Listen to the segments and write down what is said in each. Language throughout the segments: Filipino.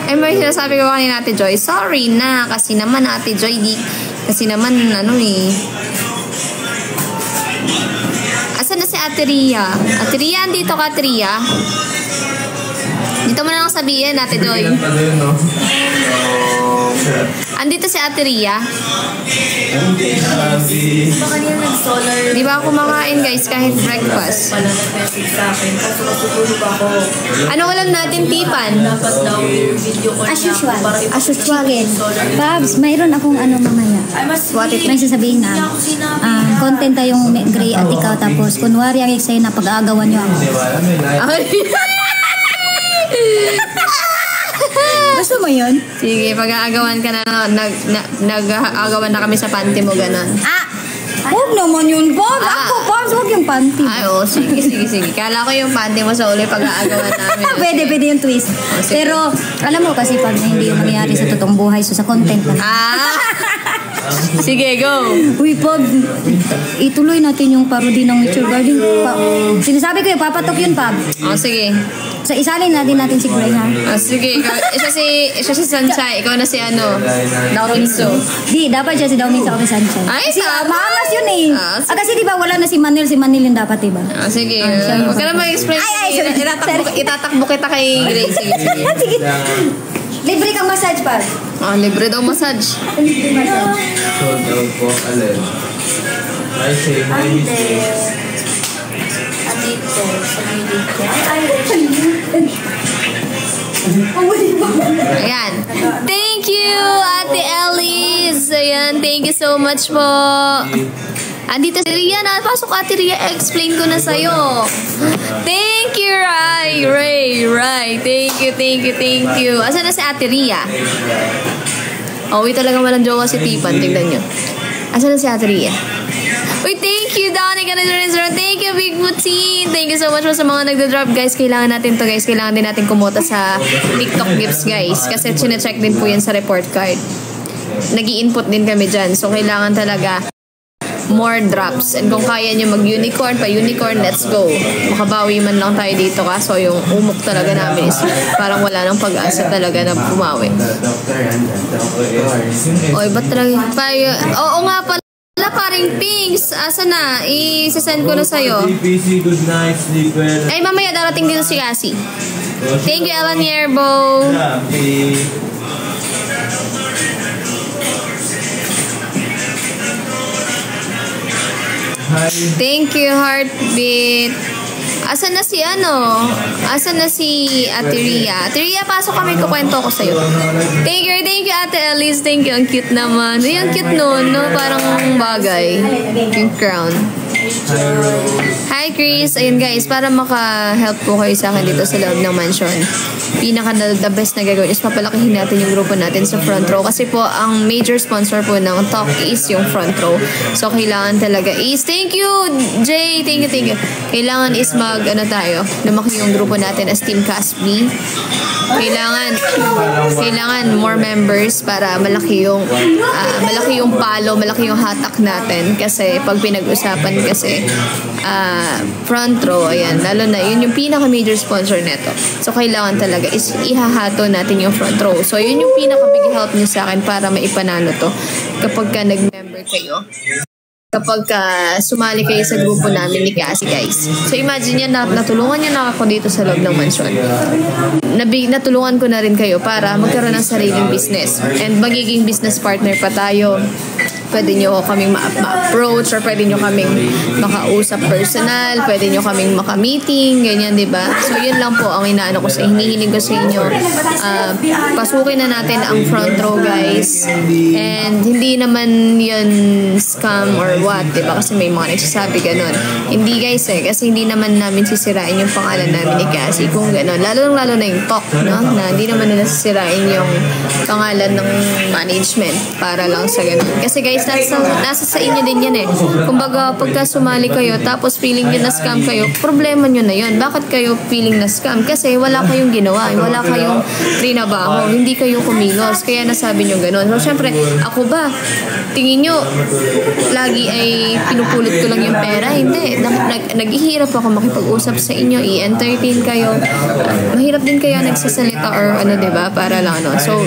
Ay, may sinasabi ko kanina Ate Joy, sorry na, kasi naman Ate Joy, kasi naman, ano eh. Asan na si Ate Ria? Ate Ria, andito ka, Ate Ria? Dito mo na lang sabihin, Ate Joy. Andito si Ate Ria. Baka niya nag-solar. Di ba ako kumakain guys kahit breakfast? Pala nag-message sa akin. Kaso matutulog ako. Ano ulam natin, Tipan? Dapat daw yung video ko As usual. As usual. Babs, mayroon akong ano mamaya. May sasabihin na content tayong Gray at ikaw tapos kunwari ang sa'yo na pag-aagawan nyo ako. Gusto mo yun? Sige, pag-aagawan ka na, nag-aagawan na kami sa panty mo, ganon. Huwag naman yun, Bob. Ako, Bob, huwag yung panty. Ay, oo, sige. Kala ko yung panty mo sa uli pag-aagawan namin. Pwede yung twist. Pero, alam mo kasi pag hindi yung mangyayari sa totoong buhay, so sa content na. Sige, go. Uy, Bob, ituloy natin yung parody ng Nature Garden. Sinasabi ko yung papatok yun, Bob. Sige. So, isalin natin si Gray, ha? Sige, siya si Sanchay. Ikaw na si Daunso. Di, dapat siya si Daunso ako si Sanchay. Ay, kasi maangas yun eh. Kasi di ba wala na si Manil yung dapat, di ba? Sige. Huwag ka na mag-explain. Itatakbo kita kay Gray. Sige. Libre kang massage, pa. Libre daw massage. Libre massage. So, daw po, alin? I say, Andito. Ayan. Thank you, Ate Elise. Ayan, thank you so much po. Andito si Ria na. Pasok, Ate Ria. Explain ko na sa'yo. Thank you, Ray. Thank you. Asan na si Ate Ria? Wait, talaga walang jowa si Tipan. Tignan nyo. Asan na si Ate Ria? Uy, thank you, Donnie. Thank you, Big Butin. Thank you so much sa mga nagda-drop, guys. Kailangan natin to, guys. Kailangan din natin kumota sa TikTok gifts, guys. Kasi chinecheck din po yan sa report card. Nag-i-input din kami dyan. So, kailangan talaga more drops. And kung kaya nyo mag-unicorn, pa-unicorn, let's go. Makabawi man lang tayo dito. Kaso yung umok talaga namin is parang wala nang pag-asa talaga na bumawi. Oy, ba't talaga? Oo nga pala. Paring Pinks, asa na? I-send ko na sa'yo. Ay, mamaya darating dito si Cassie. Thank you, Ellen Yerbo. Thank you, Heartbeat. Asan na si Asan na si Ate Ria? Ate Ria, pasok kami, kukwento ko sa'yo. Thank you, Ate Alice. Thank you. Ang cute naman. Ay, ang cute nun, no? Parang bagay. Yung crown. Hi, Chris. Ayun, guys, para maka-help po kayo sa akin dito sa loob ng mansion. The best na gagawin is papalakihin natin yung grupo natin sa front row. Kasi po, ang major sponsor po ng talk is yung front row. So, kailangan talaga is, thank you, Jay. Thank you. Kailangan is lumaki yung grupo natin as Team Casby. Kailangan more members para malaki yung palo, malaki yung hatak natin. Kasi pag pinag-usapan kasi front row, ayan, lalo na yun yung pinaka-major sponsor neto. So, kailangan talaga is ihahato natin yung front row. So, yun yung pinaka-big help niyo sa akin para maipanalo to kapag ka nag-member kayo. Kapag sumali kayo sa grupo namin ni Cassie, guys. So, imagine yan, natulungan niya na ako dito sa loob ng mansion. Natulungan ko na rin kayo para magkaroon ng sariling business. And magiging business partner pa tayo. Pwede nyo kaming ma-approach or pwede nyo kaming makausap personal, pwede nyo kaming maka-meeting, ganyan, diba? So, yun lang po ang inaano ko hinihiling ko sa inyo. Pasukin na natin ang front row, guys. And hindi naman yun scam or what, diba? Kasi may mga nagsasabi ganun. Hindi, guys, kasi hindi naman namin sisirain yung pangalan namin ni Cassie kung ganun. Lalo na yung talk, no? Na hindi naman nila sisirain yung pangalan ng management para lang sa ganun. Kasi, guys, nasa sa inyo din yan eh. Kumbaga, pagka sumali kayo, tapos feeling nyo na scam kayo, problema nyo na yun. Bakit kayo feeling na scam? Kasi wala kayong ginawa, wala kayong trinabaho, hindi kayo kumilos. Kaya nasabi nyo ganun. So, syempre, ako ba? Tingin nyo, lagi ay pinupulot ko lang yung pera? Hindi. Naghihirap ako makipag-usap sa inyo, i-entertain kayo. Mahirap din kaya nagsasalita or ano, diba? Para lang ano. So,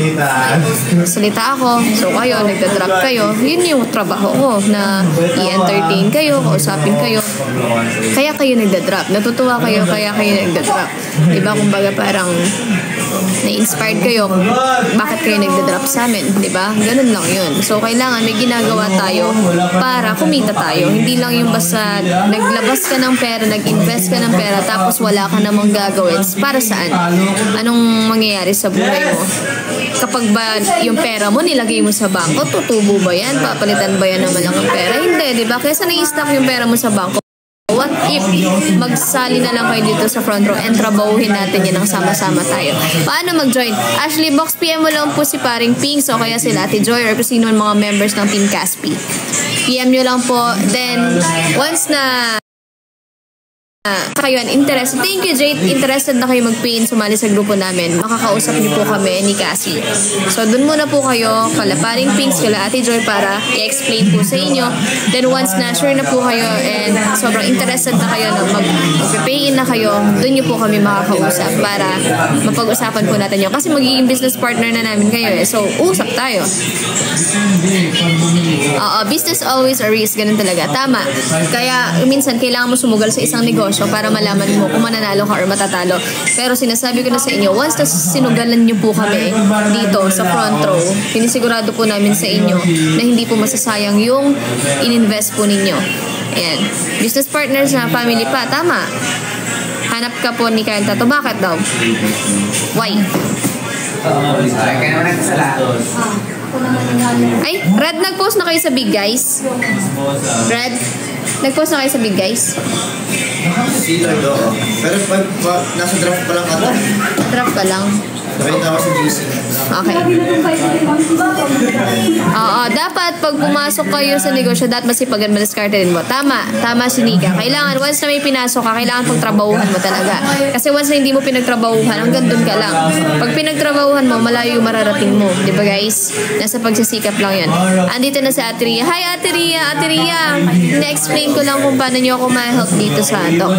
salita ako. So, kayo, nagda-drop kayo. Yun yung trabaho ko na i-entertain kayo, kausapin kayo. Kaya kayo nagda-drop. Natutuwa kayo, kaya kayo nagda-drop. Diba? Kumbaga parang na-inspired kayo. Bakit kayo nagda-drop sa amin? Diba? Ganun lang yun. So, kailangan may ginagawa tayo para kumita tayo. Hindi lang yung basta naglabas ka ng pera, nag-invest ka ng pera, tapos wala ka namang gagawin. Para saan? Anong mangyayari sa buhay mo? Kapag ba yung pera mo nilagay mo sa bangko, tutubo ba yan? Papalitan ba yan ng malaking pera? Hindi, diba? Kaysa na-i-stock yung pera mo sa bangko, what if magsali na lang kayo dito sa front row and trabahuhin natin yan ng sama-sama tayo? Paano mag-join? Ashley Box, PM mo lang po si Paring Pinks o kaya sila Ate Joy or kung sino mga members ng Team Caspi. PM nyo lang po. Then, once na kayo interested. Thank you, Jade. Interested na kayo mag-pay in sumali sa grupo namin. Makakausap niyo po kami ni Cassie. So, dun muna po kayo kala Paring Pinks, kala Ate Joy para i-explain po sa inyo. Then, once na sure na po kayo and sobrang interested na kayo na mag-pay in na kayo, dun niyo po kami makakausap para mapag-usapan po natin yun. Kasi magiging business partner na namin kayo eh. So, usap tayo. Business always a risk. Ganun talaga. Tama. Kaya, minsan, kailangan mo sumugal sa isang negosyo para malaman mo kung mananalo ka or matatalo. Pero sinasabi ko na sa inyo, once na sinugalan niyo po kami dito sa front row, sinisigurado po namin sa inyo na hindi po masasayang yung ininvest po ninyo. Ayan. Business partners na, family pa. Tama. Hanap ka po ni Kyle Tato. Bakit daw? Why? Ay, Red, nag-post na kayo sa Big Guys? Red, nag-post na kayo sa Big Guys? Pero nasa draft pa lang ata. Draft pa lang. Nakita ko sa GC. Okay. Oo, dapat pag pumasok kayo sa negosyo, dapat masipagan mo, diskarte din mo. Tama si Nika. Kailangan, once na may pinasok ka, kailangan pagtrabahuhan mo talaga. Kasi once na hindi mo pinagtrabahuhan, hanggang doon ka lang. Pag pinagtrabahuhan mo, malayo yung mararating mo. Di ba guys? Nasa pagsisikap lang yan. Andito na si Ate Ria. Hi Ate Ria! Ate Ria! Na-explain ko lang kung paano nyo ako ma-help dito sa Andok.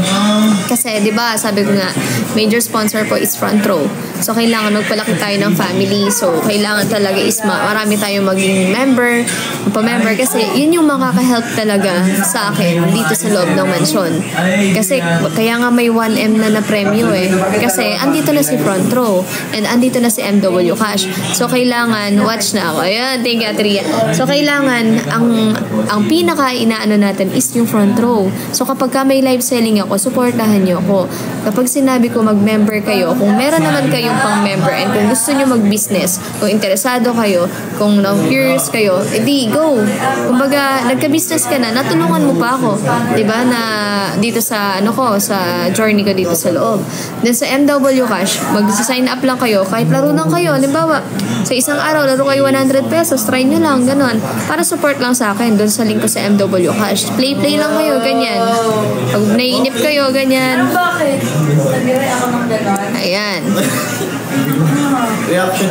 Kasi, di ba, sabi ko nga, major sponsor po is Front Row. So, kailangan magpalaki tayo ng family. So, kailangan talaga is marami tayong maging member, pa-member. Kasi, yun yung makaka-help talaga sa akin dito sa loob ng mansyon. Kasi, kaya nga may 1M na premyo eh. Kasi, andito na si Front Row. And andito na si MW Cash. So, kailangan, watch na ako. Ayan, thank you, Atria. So, kailangan, ang pinaka-inaano natin is yung Front Row. So, kapag ka may live selling ako, supportahan nyo ako. Kapag sinabi ko mag-member kayo, kung meron naman kayong pang-member and kung gusto nyo mag-business, kung interesado kayo, kung curious kayo, edi go. Kumbaga, nagka-business ka na, natulungan mo pa ako. Diba? Na dito sa, sa journey ko dito sa loob. Then sa MW Cash, mag-sign up lang kayo, kahit laro lang kayo. Halimbawa, sa isang araw, laro kayo 100 pesos, try nyo lang, ganon. Para support lang sa akin, doon sa link ko sa MW Cash. Play lang kayo, ganyan. Pag naiinip kayo, ganyan. Bakit? Nag-react ako ng gano'n. Ayan.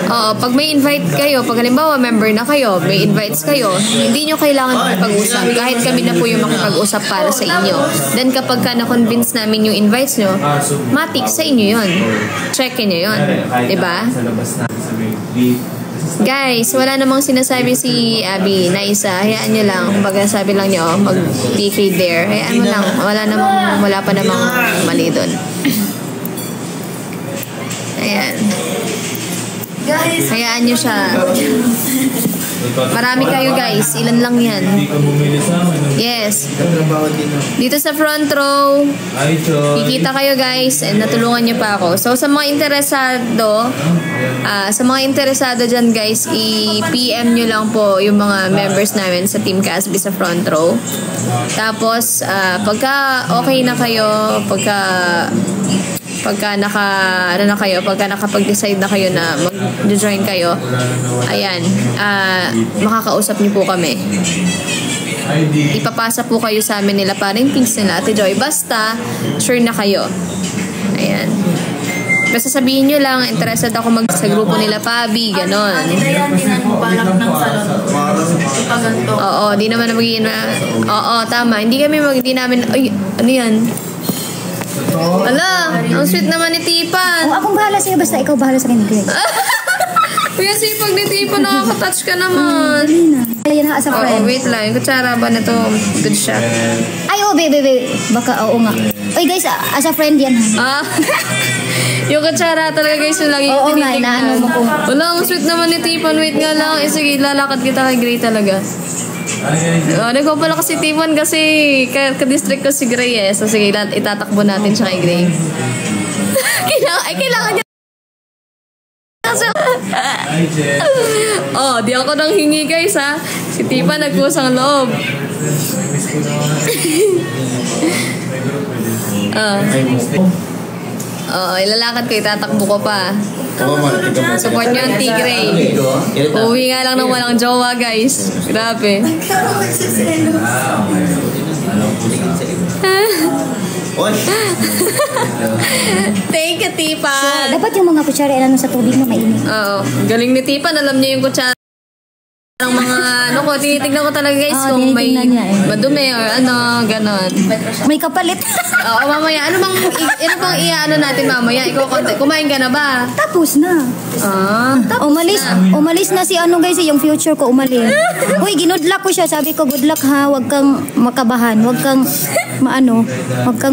Oo, pag may invite kayo, pag halimbawa member na kayo, may invites kayo, hindi nyo kailangan makipag-usap. Kahit kami na po yung makipag-usap para sa inyo. Then kapag ka na-convince namin yung invites nyo, matik sa inyo yun. Check nyo yun. Diba? Guys, wala namang sinasabi si Abby na isa. Hayaan nyo lang. Kumbaga sabi lang nyo, mag-DK there. Hayaan mo lang. Wala pa namang mali doon. Ayan. Hayaan nyo siya. Marami kayo guys. Ilan lang yan. Yes. Dito sa front row, kikita kayo guys and natulungan nyo pa ako. So sa mga interesado dyan guys, i-PM nyo lang po yung mga members namin sa Team Caspi sa front row. Tapos pagka okay na kayo, pagka pagka nakapag-decide na kayo na mag-join kayo, ayan, makakausap niyo po kami. Ipapasa po kayo sa amin nila parenting nila Ate Joy. Basta, sure na kayo. Ayan. Basta sabihin nyo lang, interested ako sa grupo nila Pabi, ganon. Yan, balak ng salon. Ipaganto. Oo, di naman magiging oo, tama. Hindi namin, ay, ano yan? Ala, ang sweet naman ni Tipan. Akong bahala sa'yo, basta ikaw bahala sa akin, Grace. Kaya sipag ni Tipan, nakaka-touch ka naman. Dali na. Ayan na, as a friend. Wait lang. Yung kutsara ba na to? Good siya. Ay, babe. Baka, oo nga. Oy, guys, as a friend yan. Yung kutsara talaga, guys, yung lagi Oo nga, inaano mo ko. Wala, ang sweet naman ni Tipan. Wait nga lang. Sige, lalakad kita kay Gray talaga. Nagpapala ko si Tipan kasi ka-district ko si Gray eh. So, sige, itatakbo natin siya kay Gray. Kailangan niya. Di ako nang hingi, guys, ha. Si Tipan nagkusang loob. Ilalakad ko, itatakbo ko pa. Support nyo ang Tigray. Uwi nga lang ng walang jowa, guys. Grabe. Thank you, Tipan. Dapat yung mga kutsara sa tubig na mainit. Oo. Galing ni Tipan. Alam niya yung kutsara ng mga tinitignan ko talaga, guys, kung may madumi or ganon. May kapalit. Oo, mamaya. Ano bang natin mamaya? Ikaw, kumain ka na ba? Tapos na. Umalis na si guys, yung future ko umalis. Uy, ginudlak ko siya. Sabi ko, good luck ha. Huwag kang makabahan. Huwag kang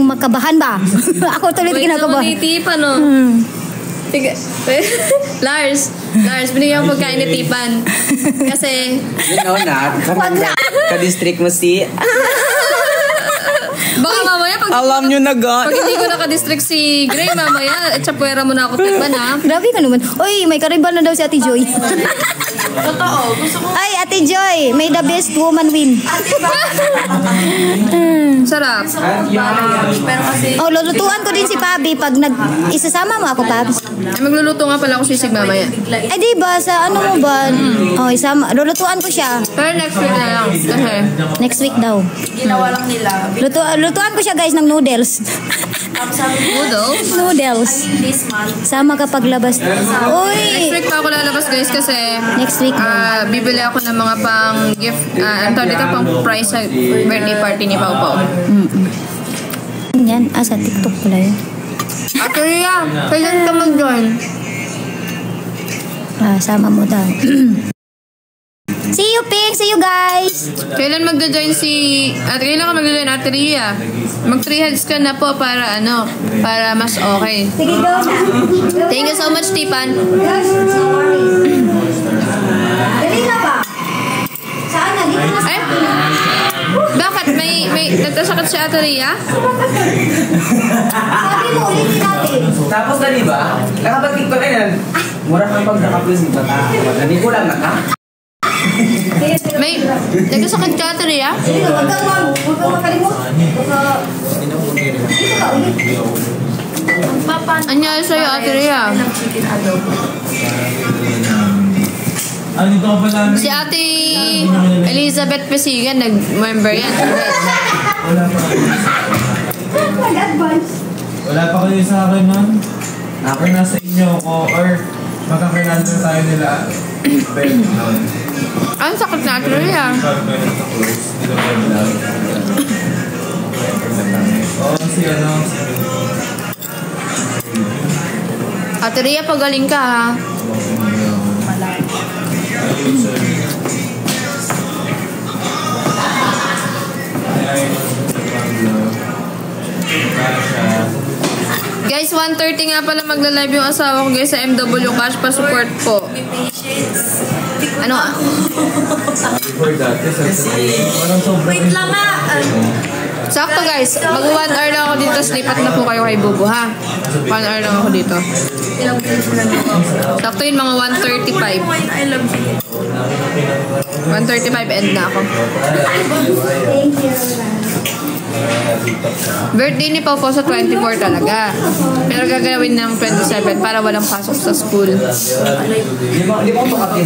makabahan ba? Ako tuloy ginagabahan. Wait naman, Tipan, no? Lars, binigyan ko pagkain ni Tipan. Kasi, ka-district mo si... Baka mamaya, alam nyo na pag hindi ko naka-district si Gray, mamaya, chapuera mo na ako, Tipan, ha? Grabe ka naman. Uy, may karibal na daw si Ate Joy. Totoo. Gusto ko. Ay, Ate Joy, may the best woman win. Sarap. Pero kasi... Lulutuan ko din si Pabi pag isasama mo ako, Pabs. Ay, magluluto nga pala ako sisig mamaya. Ay, diba? Sa mo ba? Lulutuan ko siya. Pero next week na lang. Kasi, Next week daw. Ginawa lang nila. Lutuan ko siya, guys, ng noodles. Sabi ko, Noodles. this month. Sama kapag labas. next Uy! week pa ako lalabas, guys, kasi Next week daw. bibili ako ng mga pang gift, pang prize sa birthday party ni Pau Pau. Yan, sa TikTok pala yun. Ate Ria, kailan ka mag-join? Sama mo daw. See you, Pink! See you, guys! Kailan mag-join kailan ka mag-join, Ate Ria? Mag-3 heads ka na po para para mas okay. Sige, go na. Thank you so much, Tipan. Dali na ba? Saan na? Dito na Eh? Bakit? May nagkasakit si Ate Ria? Sabi mo, ulitin natin. Tapos na, diba? Nakabatik pa rin. Mura kang pag naka-plus yung bata. Hindi ko lang May nagkasakit ka, Ate Ria? Sige, huwag kang makalimot. Dito ka, ulit. Anyari sa'yo, Ate Ria? Chicken adobo. Dito ka pala. Si Ate Elizabeth Pesigan, nag-member yan. Mag-advance. Wala pa kayo sa akin, ma'am. Ako nasa inyo ko or magkakailan na tayo nila. Ang sakit na, Ate Ria. Ate Ria, pagaling ka, ha? Guys, 1:30 nga pala magla-live yung asawa ko, guys, sa MW Cash pa support po. Ano? Wait lang nga. Sakto, guys. Mag 1 hour lang ako dito. Slipat na po kayo kay Bubu, ha? 1 hour lang ako dito. Ilang minutes na lang ako. Sakto yun, mga 1:35. I love you. 1:35 end na ako. Thank you. Birthday ni Pau sa 24 talaga. Pero gagawin ng 27 para walang pasok sa school. Di ba ko kapin?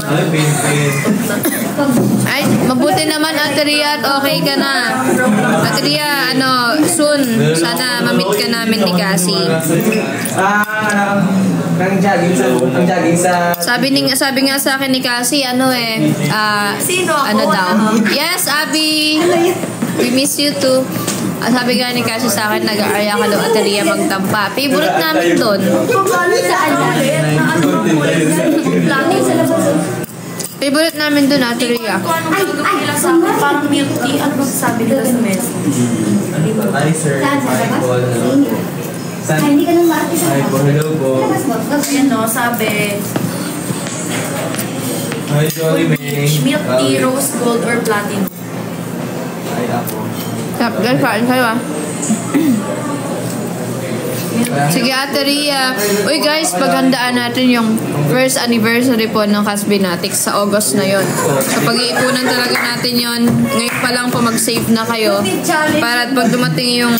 Ay, mabuti naman Ate Ria at okay ka na. Ate Ria, soon, sana ma-meet ka namin ni Cassie. Ang jogging sa... Sabi nga sa akin ni Cassie, Sino ako? ano daw? Yes, Abby! We miss you too. Sabi nga ni Cassie sa akin, nag-aarya ka daw Ate Ria magtampa. Favorite namin doon. Favorite namin doon, Ate Ria. Anong gagawin nila sa akin? Parang milk tea. Ano bang sabi nila sa message? Hi, sir. Michael. Ay, hindi ka nang ma-artist. Hi po, hello po. Yan no, sabi, Hi, Jolly May. milk tea, rose gold, or platinum. Hi, ako. Guys, kain kayo ah. Sige, Ate Ria. Uy guys, paghandaan natin yung first anniversary po ng Casbinatics sa August na yon. So pag-iipunan talaga natin yon. Ngayon pa lang po mag-save na kayo. Para pag dumating yung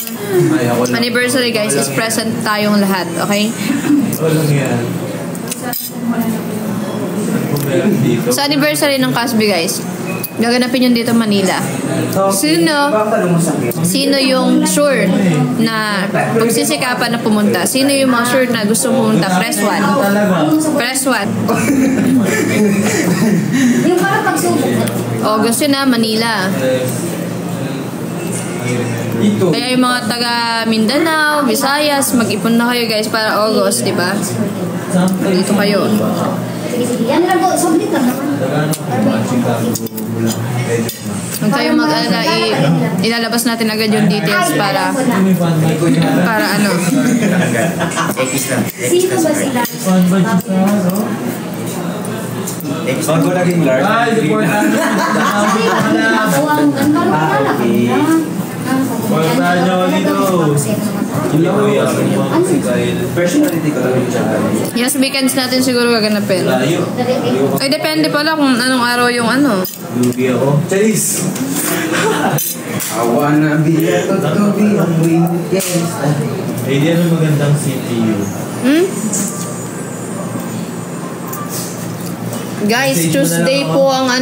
anniversary guys, is present tayong lahat. Okay? Walang yan. Sa anniversary ng Casby guys, gaganapin yun dito Manila. Sino yung sure na pagsisikapan na pumunta? Sino yung mga sure na gusto pumunta? Press 1. Press 1. Yung parang pagsubok. August yun na, Manila. Kaya yung mga taga Mindanao, Visayas, mag-ipon na kayo guys para August, di ba? Dito kayo. Sige, sige. Yan lang po. Submit lang naman. Huwag kayo mag-alala, ilalabas natin agad yung details para ano. Sino ba sila? Bago naging guard. Hi, supportan nyo. Supportan nyo dito. Hindi ko yung si Kyle. Personality ko lang yung siya. Yes, weekends natin siguro gaganapin. Layo. Ay, depende pala kung anong araw yung ano. Lugi ako. Charis! I wanna be a to be a queen. Yes. Eh, di ano magandang CPU? Guys, Tuesday po ang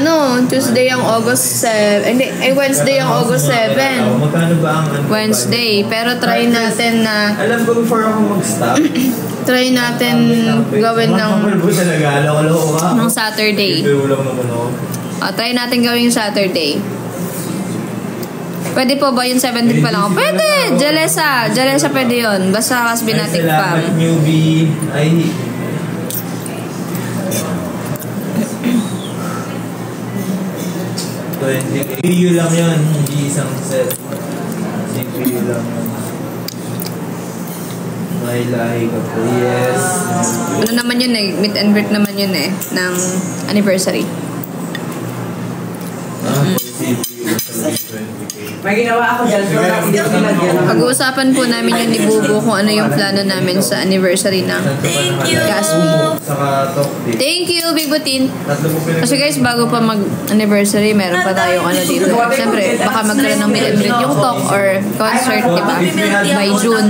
Tuesday ang August 7. Wednesday ang August 7. Magkano ba ang Wednesday. Pero try natin na Alam ko before ako mag-stop. try natin gawin ng Saturday. Ulang naman ako. Try natin gawin yung Saturday. Pwede po ba yung 17 pa lang? Pwede! Jalesa pwede yun. Basta Casbinatic Fam. Salamat newbie. Ay. CPU lang yun. Hindi isang set. CPU lang yun. May lahi ka po. Yes. Ano naman yun eh? Meet and greet naman yun eh. Ng anniversary. CPU sa 20K. May ginawa ako dyan. So, hindi ko nilagyan. Pag-uusapan po namin yung ni Bubu kung ano yung plano namin sa anniversary ng Thank you. Casby. Saka top tip. Thank you, Bibutin. Tatlo po pinag- Kasi guys, bago pa mag-anniversary, meron pa tayong dito. Siyempre, baka magkaroon ng meet and greet yung talk or concert, diba? By June.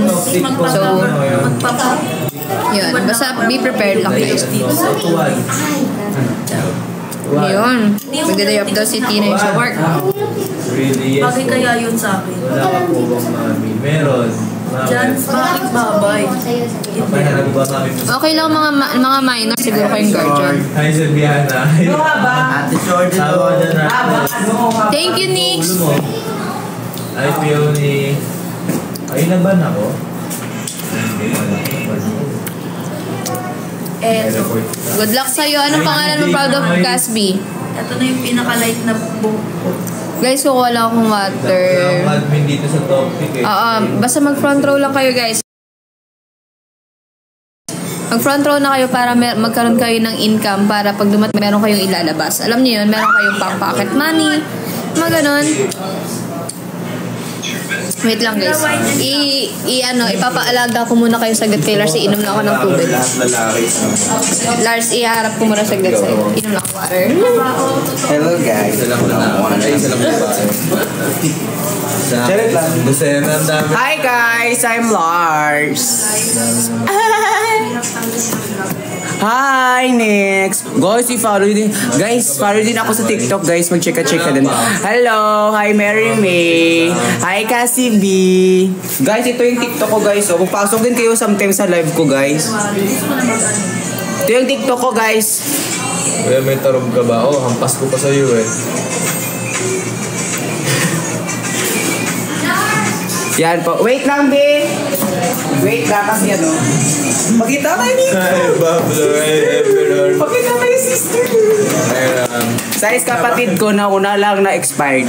So, yun. Basta be prepared lang guys. Tuwan. Yun. Magda-day off daw si Tina sa work. Really, yes. Bagay po. kaya yun sa akin. Wala ka po bang mami? Meron. Diyan, bakit babay? Papahanap ba kami mo? Okay lang mga minor, siguro kayong guardian. Hi, Serbiana. Ano nga ba? Ate Jordan. Tawa na natin. Thank you, Nix. Ulo mo. Hi, Peony. Ay, naban ako. Eto. Good luck sa'yo. Anong pangalan mo, Proud of Casby? Ito na yung pinaka-light na buhok ko. Guys, kukuha lang akong water. Wala akong admin dito sa topic eh. Basta mag-front row lang kayo, guys. Mag-front row na kayo para magkaroon kayo ng income para pag meron kayong ilalabas. Alam niyo yun, meron kayong pang pocket money. Mga ganon. Wait lang guys. Ipapaalaga ko muna kayo saglit kay Lars. Iinom na ako ng tubig. Lars, iharap ko muna saglit sa'yo. Inom na ako water. Hello guys. Hi guys, I'm Lars. Hi, next. Guys, follow din. Guys, follow din ako sa TikTok, guys. Mag-check ka din. Hello, hi Mary May. Hi Cassie B. Guys, ito yung TikTok ko, guys. So, pagpasok din kayo sometimes sa live ko, guys. Ito yung TikTok ko, guys. Kuya, may tarong ka ba? Oh, hampas ko pa sa'yo eh. Yan po. Wait lang, B. Wait lang kasi ano. Pakita tayo dito. Ay, Pablo, everyone. Pakita tayo, sister. Size kapatid ko na una lang na expired.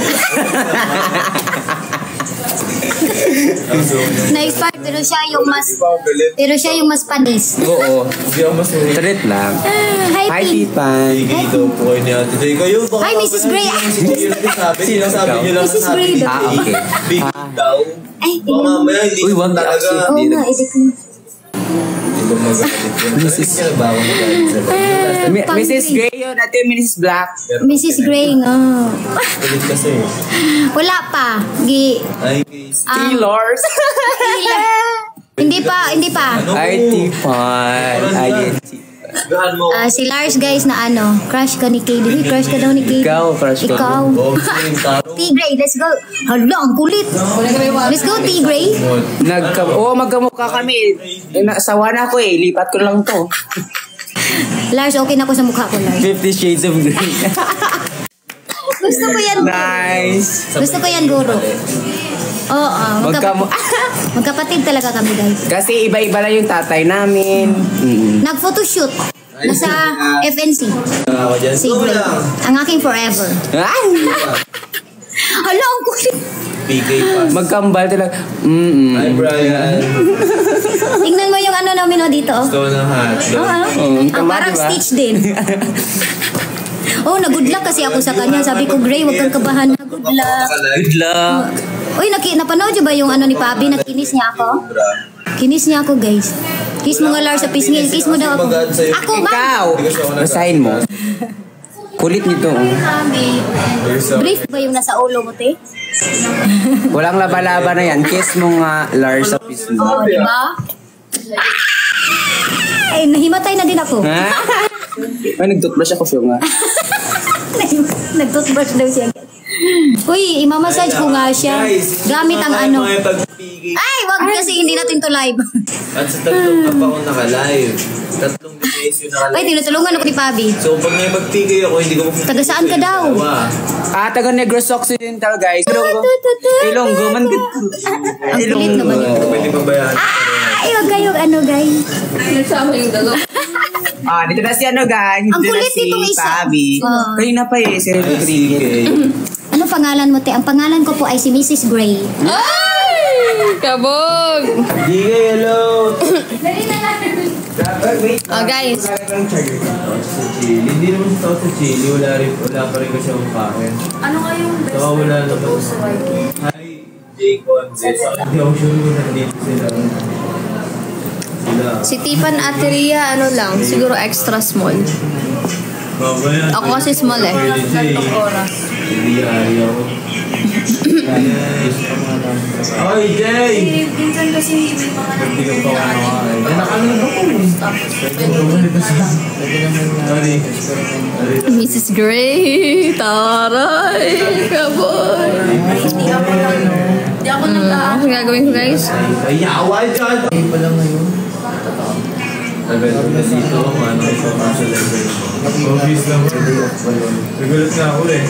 Na-expired pero siya yung mas panis. Oo. Hindi ako mas Treat lang. Hi, Hi, Pink. Pipan. Higigil daw po kayo ni Ate Day. Kayo baka... Hi, Mrs. Gray. Sino sabi niyo lang Mrs. Gray daw. Ah, okay. Big daw. Ay, Baka mamaya hindi Uy, ko wag talaga. oo nga, edit ko. Hindi ko magalit yun. Mrs. ba ako magalit sa Mrs. Gray yun. Ate yung Mrs. Black. Mrs. Gray nga. Galit kasi. Wala pa. Ay, case. Taylors. Hindi pa. Ay, Tipan. Ayun. Gahan mo. Si Lars guys na ano, crush ka ni Katie. Uy, crush ka daw ni Katie. Ikaw, crush ka. Ikaw. Oh, sino yung taro? T-Gray, let's go. Hala, ang kulit. Let's go, T-Gray. Magkamukha kami. Sawa na ako eh. Lipat ko lang to. Lars, okay na ako sa mukha ko, Lars. 50 Shades of Grey. Gusto ko yan. Nice. Gusto ko yan, guro. Oo, magkapatid talaga kami, guys. Kasi iba-iba lang yung tatay namin. Nag-photoshoot. Nasa FNC. Ako dyan. Si Gray. Ang aking forever. Ay! Hala, ang kulit. PK pass. Magkambal talaga. Hi, Brian. Tingnan mo yung ano namin dito, oh. Gusto ko ng hat. Parang diba? Stitch din. Oh, na-good luck kasi ako sa kanya. Sabi ko, Gray, huwag kang kabahan na. Good luck. Good luck. Uy, napanood nyo ba yung ano ni Pabi? Nakinis niya ako? Kinis niya ako, guys. Kiss mo nga, Lars, sa pisngin. Kiss mo daw ako. Ako ba? Ikaw! Basahin mo. Kulit nito. Brief ba yung nasa ulo mo, te? Walang laba-laba na yan. Kiss mo nga, Lars, sa pisngi. Oo, diba? Ay, nahimatay na din ako. Ay, nag-toothbrush ako siya nga. Nag-toothbrush daw siya. Uy, imamassage ko nga siya. Gamit ang ano. Ay, wag kasi hindi natin to live. At sa tatlong pa ako naka-live. Tatlong days yung naka-live. Ay, tinutulungan ako ni Pabi. So, pag may mag-pigay ako, hindi ko mapupunta. Taga saan ka daw? Taga Negros Occidental, guys. Ilonggo. Man Ang kulit naman yun. Pwede pa ba yan? Ay, wag kayong ano, guys. Nagsama yung dalawa. Dito na si ano, guys. Ang Dito na kulit si nitong isa. Pabi. Kayo na pa eh, si Rodriguez. Ano pangalan mo, te? Ang pangalan ko po ay si Mrs. Gray. Ay! Kabog! Digay, hello! Oh, guys. Sa chili. Hindi naman sa chili. Wala pa rin kasi akong kain. Ano nga yung best So, wala friend naman. ko sa YT? Hi, Jacob. Hindi ako sure kung nandito sila. Si Tipan Ate Ria, ano lang, siguro extra small. Mamaya. Ako kasi small eh. Tatlong oras. Hindi ayaw. Oy, Jay! Minsan kasi may mga Hindi ka nabibili pa na kumakain. adik. Nakakain ako eh. Tapos, Sorry. Mrs. Gray, taray, kaboy. Hindi ako nag-aaral. Ano gagawin ko, guys? Ay, away dyan! Ay, pala ngayon. Tagal ko na dito, mano ko sa level. Obvious lang. Nagulat na ako eh.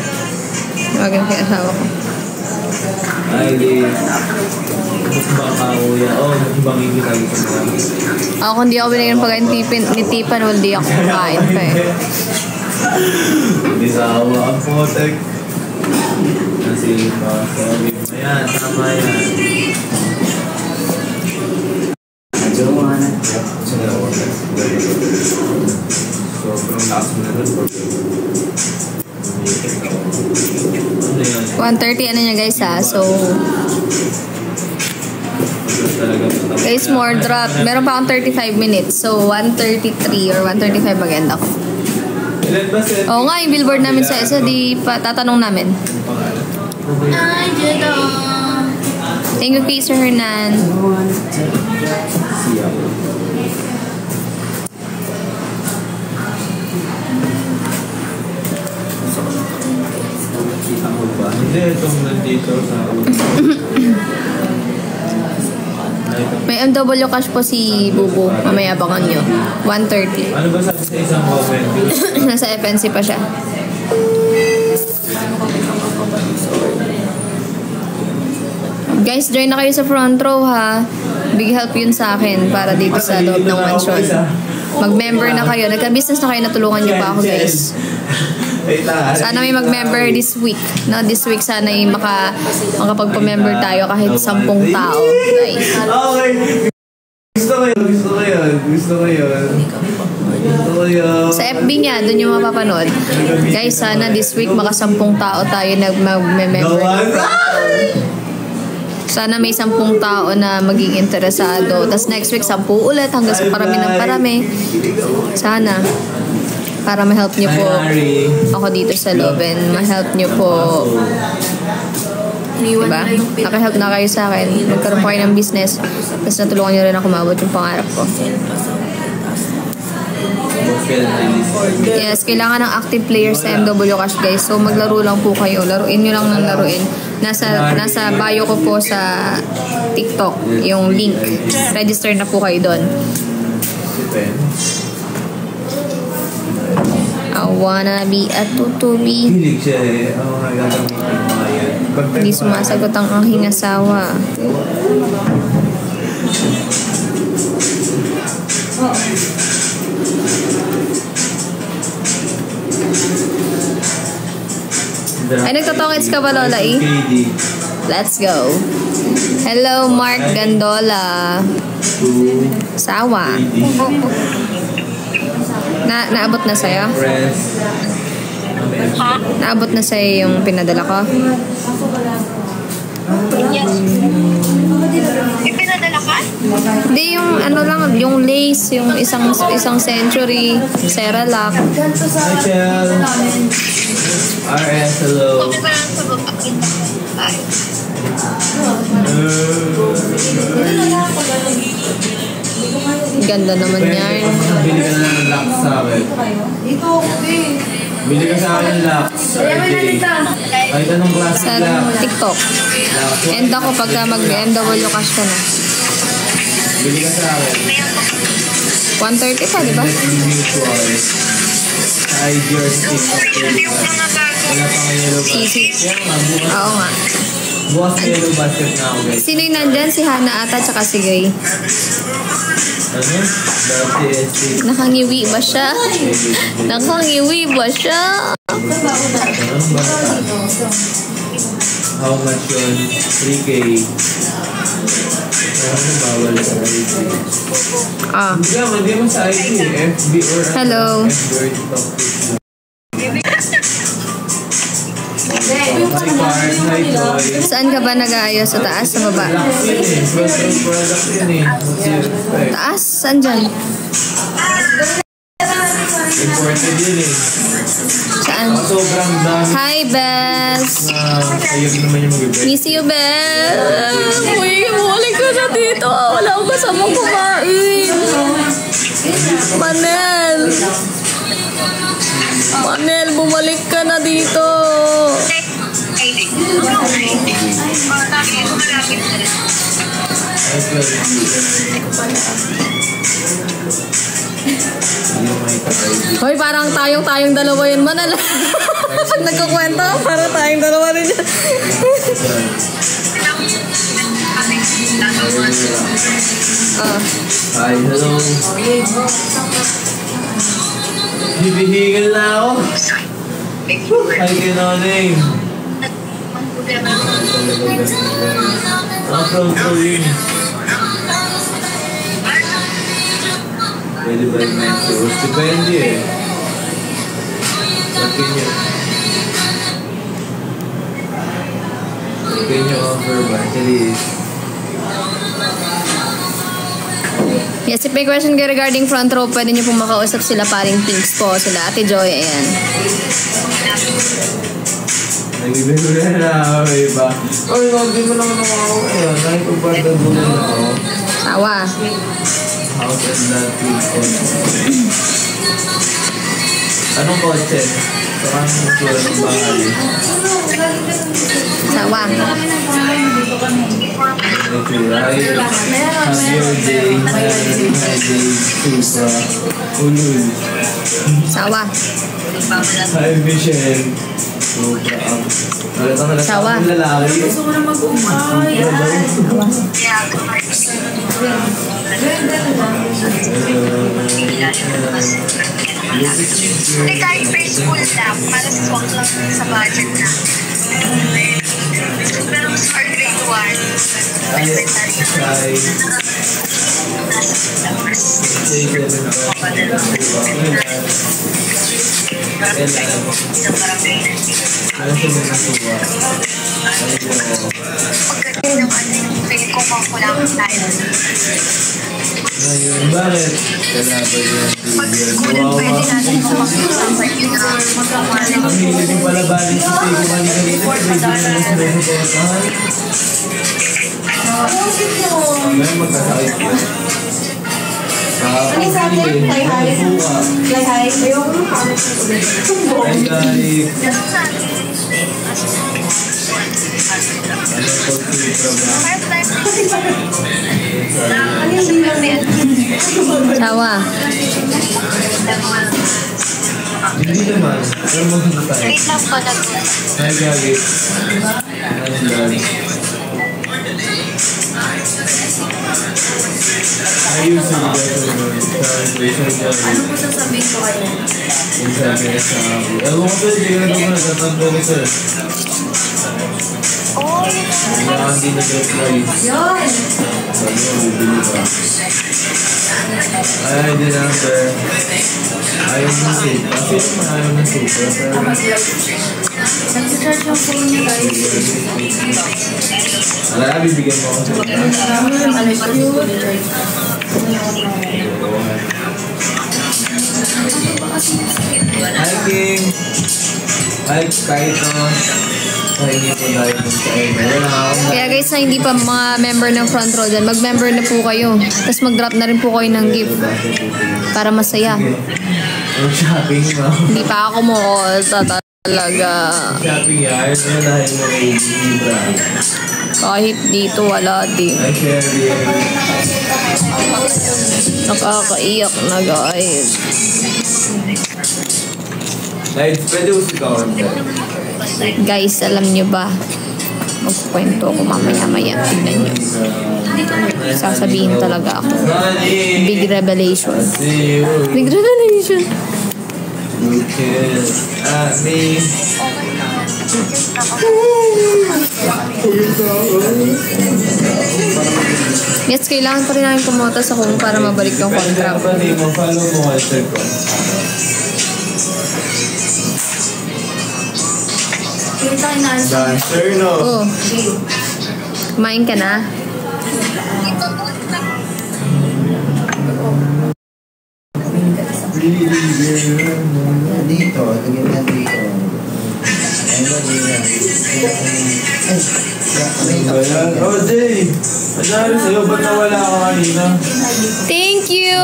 Tawagin ko yung asawa ko. Ay, di. Mas baka ako yan. Oh, magbangin kita dito sa mga. Ako, kung di ako binigyan ng pagkain ni Tipan, well, di ako kumain pa eh. Hindi sa awa ang potek. Kasi pa, sorry. Ayan, tama yan. Sobrang lakas mo na rin. Ano yan? 1:30 ano niya guys ha. So, guys, more drop. Meron pa akong 35 minutes. So, 1:33 or 1:35 mag-end ako. Oo nga, yung billboard namin sa isa, di pa tatanong namin. Thank you, Sir Hernan. Hindi, itong nandito sa May MW cash po si Bubu. Mamaya abangan nyo. 1:30. Ano ba sabi sa isang comment? Nasa FNC pa siya. Guys, join na kayo sa front row ha. Big help yun sa akin para dito sa loob ng mansion. Mag-member na kayo. Nagka-business na kayo, natulungan nyo pa ako guys. Sana may mag-member this week. No, this week sana ay makapagpa-member tayo kahit 10 tao, guys. Okay. Gusto ko yun. Sa FB niya, doon yung mapapanood. Guys, sana this week maka 10 tao tayo nag-member. Sana may 10 tao na maging interesado. Tapos next week, 10 ulit hanggang sa parami ng parami. Sana. Para ma-help niyo po ako dito sa loob and ma-help niyo po. Diba? Naka-help na kayo sa akin. Magkaroon po kayo ng business. Tapos natulungan niyo rin ako maabot yung pangarap ko. Yes, kailangan ng active players sa MW Cash guys. So maglaro lang po kayo. Laruin nyo lang ng laruin. Nasa bio ko po sa TikTok yung link. Register na po kayo doon. I wanna be a tutubi. Hilig siya eh. Oo nga, gagamitin mga yan. Hindi sumasagot ang aking asawa. Ay, nagtotongits ka ba, Lola eh? Let's go. Hello, Mark Gandola. Sawa. Naabot na sa'yo? Naabot na sa'yo yung pinadala ko? Yes. Yung pinadala ka? Hindi, yung ano lang, yung lace, yung isang century, Cerelac. Michelle. RS, hello. Kung ba lang sa baba, ay. Ganda naman yan. Bili ka na ng locks sa akin. Bili ka sa akin ng locks. Kahit anong klase Sa locks. TikTok. End ako pagka mag-MW cash ka na. Bili ka sa akin. 1:30 pa, di ba? Side your TikTok. Wala pa nga yellow basket. Easy. Kaya nga, bukas. Oo nga. Bukas na yellow basket na ako guys. Sino yung nandyan? Si Hana ata tsaka si Gay. Ano? Dati ST. Nakangiwi ba siya? Nakangiwi ba siya? How much yun? 3K. Ano bawal sa IG? Ah. Hindi mo sa IG. FB or Hello. FB or TikTok. Hi Card, hi Joy. Saan ka ba nag-aayos? Sa taas? Sa baba? Product yun eh. Product yun eh. What's your respect? Taas? Saan dyan? Imported yun eh. Saan? Sobrang dami Hi, Bes! na ayun naman yung mag-ibig. Miss you, Bes! Uy, bumalik ko na dito. Wala akong kasamang kumain. Manel! Manel, bumalik ka na dito. Hoy, parang tayong dalawa yun, Manel. Pag nagkukwento, parang tayong dalawa rin yan. Hi, hello. Hibihigal na ako. Hi, Kinoning. Upload ko yun. Pwede ba yung message? Depende eh. Sakin yun. Can you offer ba? Actually, Yes, if may question kayo regarding front row, pwede niyo pong makausap sila paring Pinks po, sila Ate Joy, ayan. nagbibigay na ako iba. Oy, hindi mo naman ako. Ayun, nakipagpadagulan ako. Sawa. House and lot with kotse. Anong kotse? Saka anong kusura ng bahay? Sawa. Natura. Javier Day. Supra. Ulul. Sawa. Hi, Michelle. Supra. Halatang Sawa. ang lalaki. Gusto ko na mag-umay. Hindi kahit preschool lang, para swak lang sa budget na. Pero for grade 1, Ay, pagdating ng ano yung feeling ko makulang tayo. ngayon, bakit? Kalaban yan. Pag-kulang pwede natin kumakasapan yun na magkakasin. Ang hilig yung palabanin si Tego kanina. Ngayon magkasakit yun. Ay, Sawa. hindi naman. Pero magkasakit tayo. Wait lang pa nag- Ay, gagi. Ayusin mo Ano po sasabihin ko kayo? yung sabi niya sa akin. Ewan ko sir, hindi ka na naman natatanda ni sir. Oh, Kaya hindi nag-reply. Yun! Sabi mo, bibili ka. Ay, hindi na sir. Ayaw mo soup. Kasi naman ayaw ng soup. Pero Nag-charge yung phone niya guys. wala, bibigyan mo ako sir. Ano yung charge? Hi King! Hi Kaito! Pahingi po tayo ng kain. Wala akong Kaya guys, na hindi pa mga member ng front row dyan, mag-member na po kayo. Tapos mag-drop na rin po kayo ng gift para masaya. shopping mo. Hindi pa ako kumukuha talaga. Shopping yan. Ano dahil mo kay Libra? Kahit dito, wala din. Hi Sherry. Nakakaiyak na guys. Lights, pwede usikawan ka. Guys, alam nyo ba? Magkukwento ako mamaya-maya. Tignan nyo. Sasabihin talaga ako. Honey! Big revelation. See you. Big revelation. Looking at me. Yes, kailangan pa rin namin pumunta sa kung para mabalik yung contract. Pwede mo, follow mo ka sir ko. Kita inaayos. Dancer, no? Oh. Kumain ka na? Dito, lagyan mo yan dito. Oh, Jay! Ano sa'yo? Ba't nawala ka kanina? Thank you!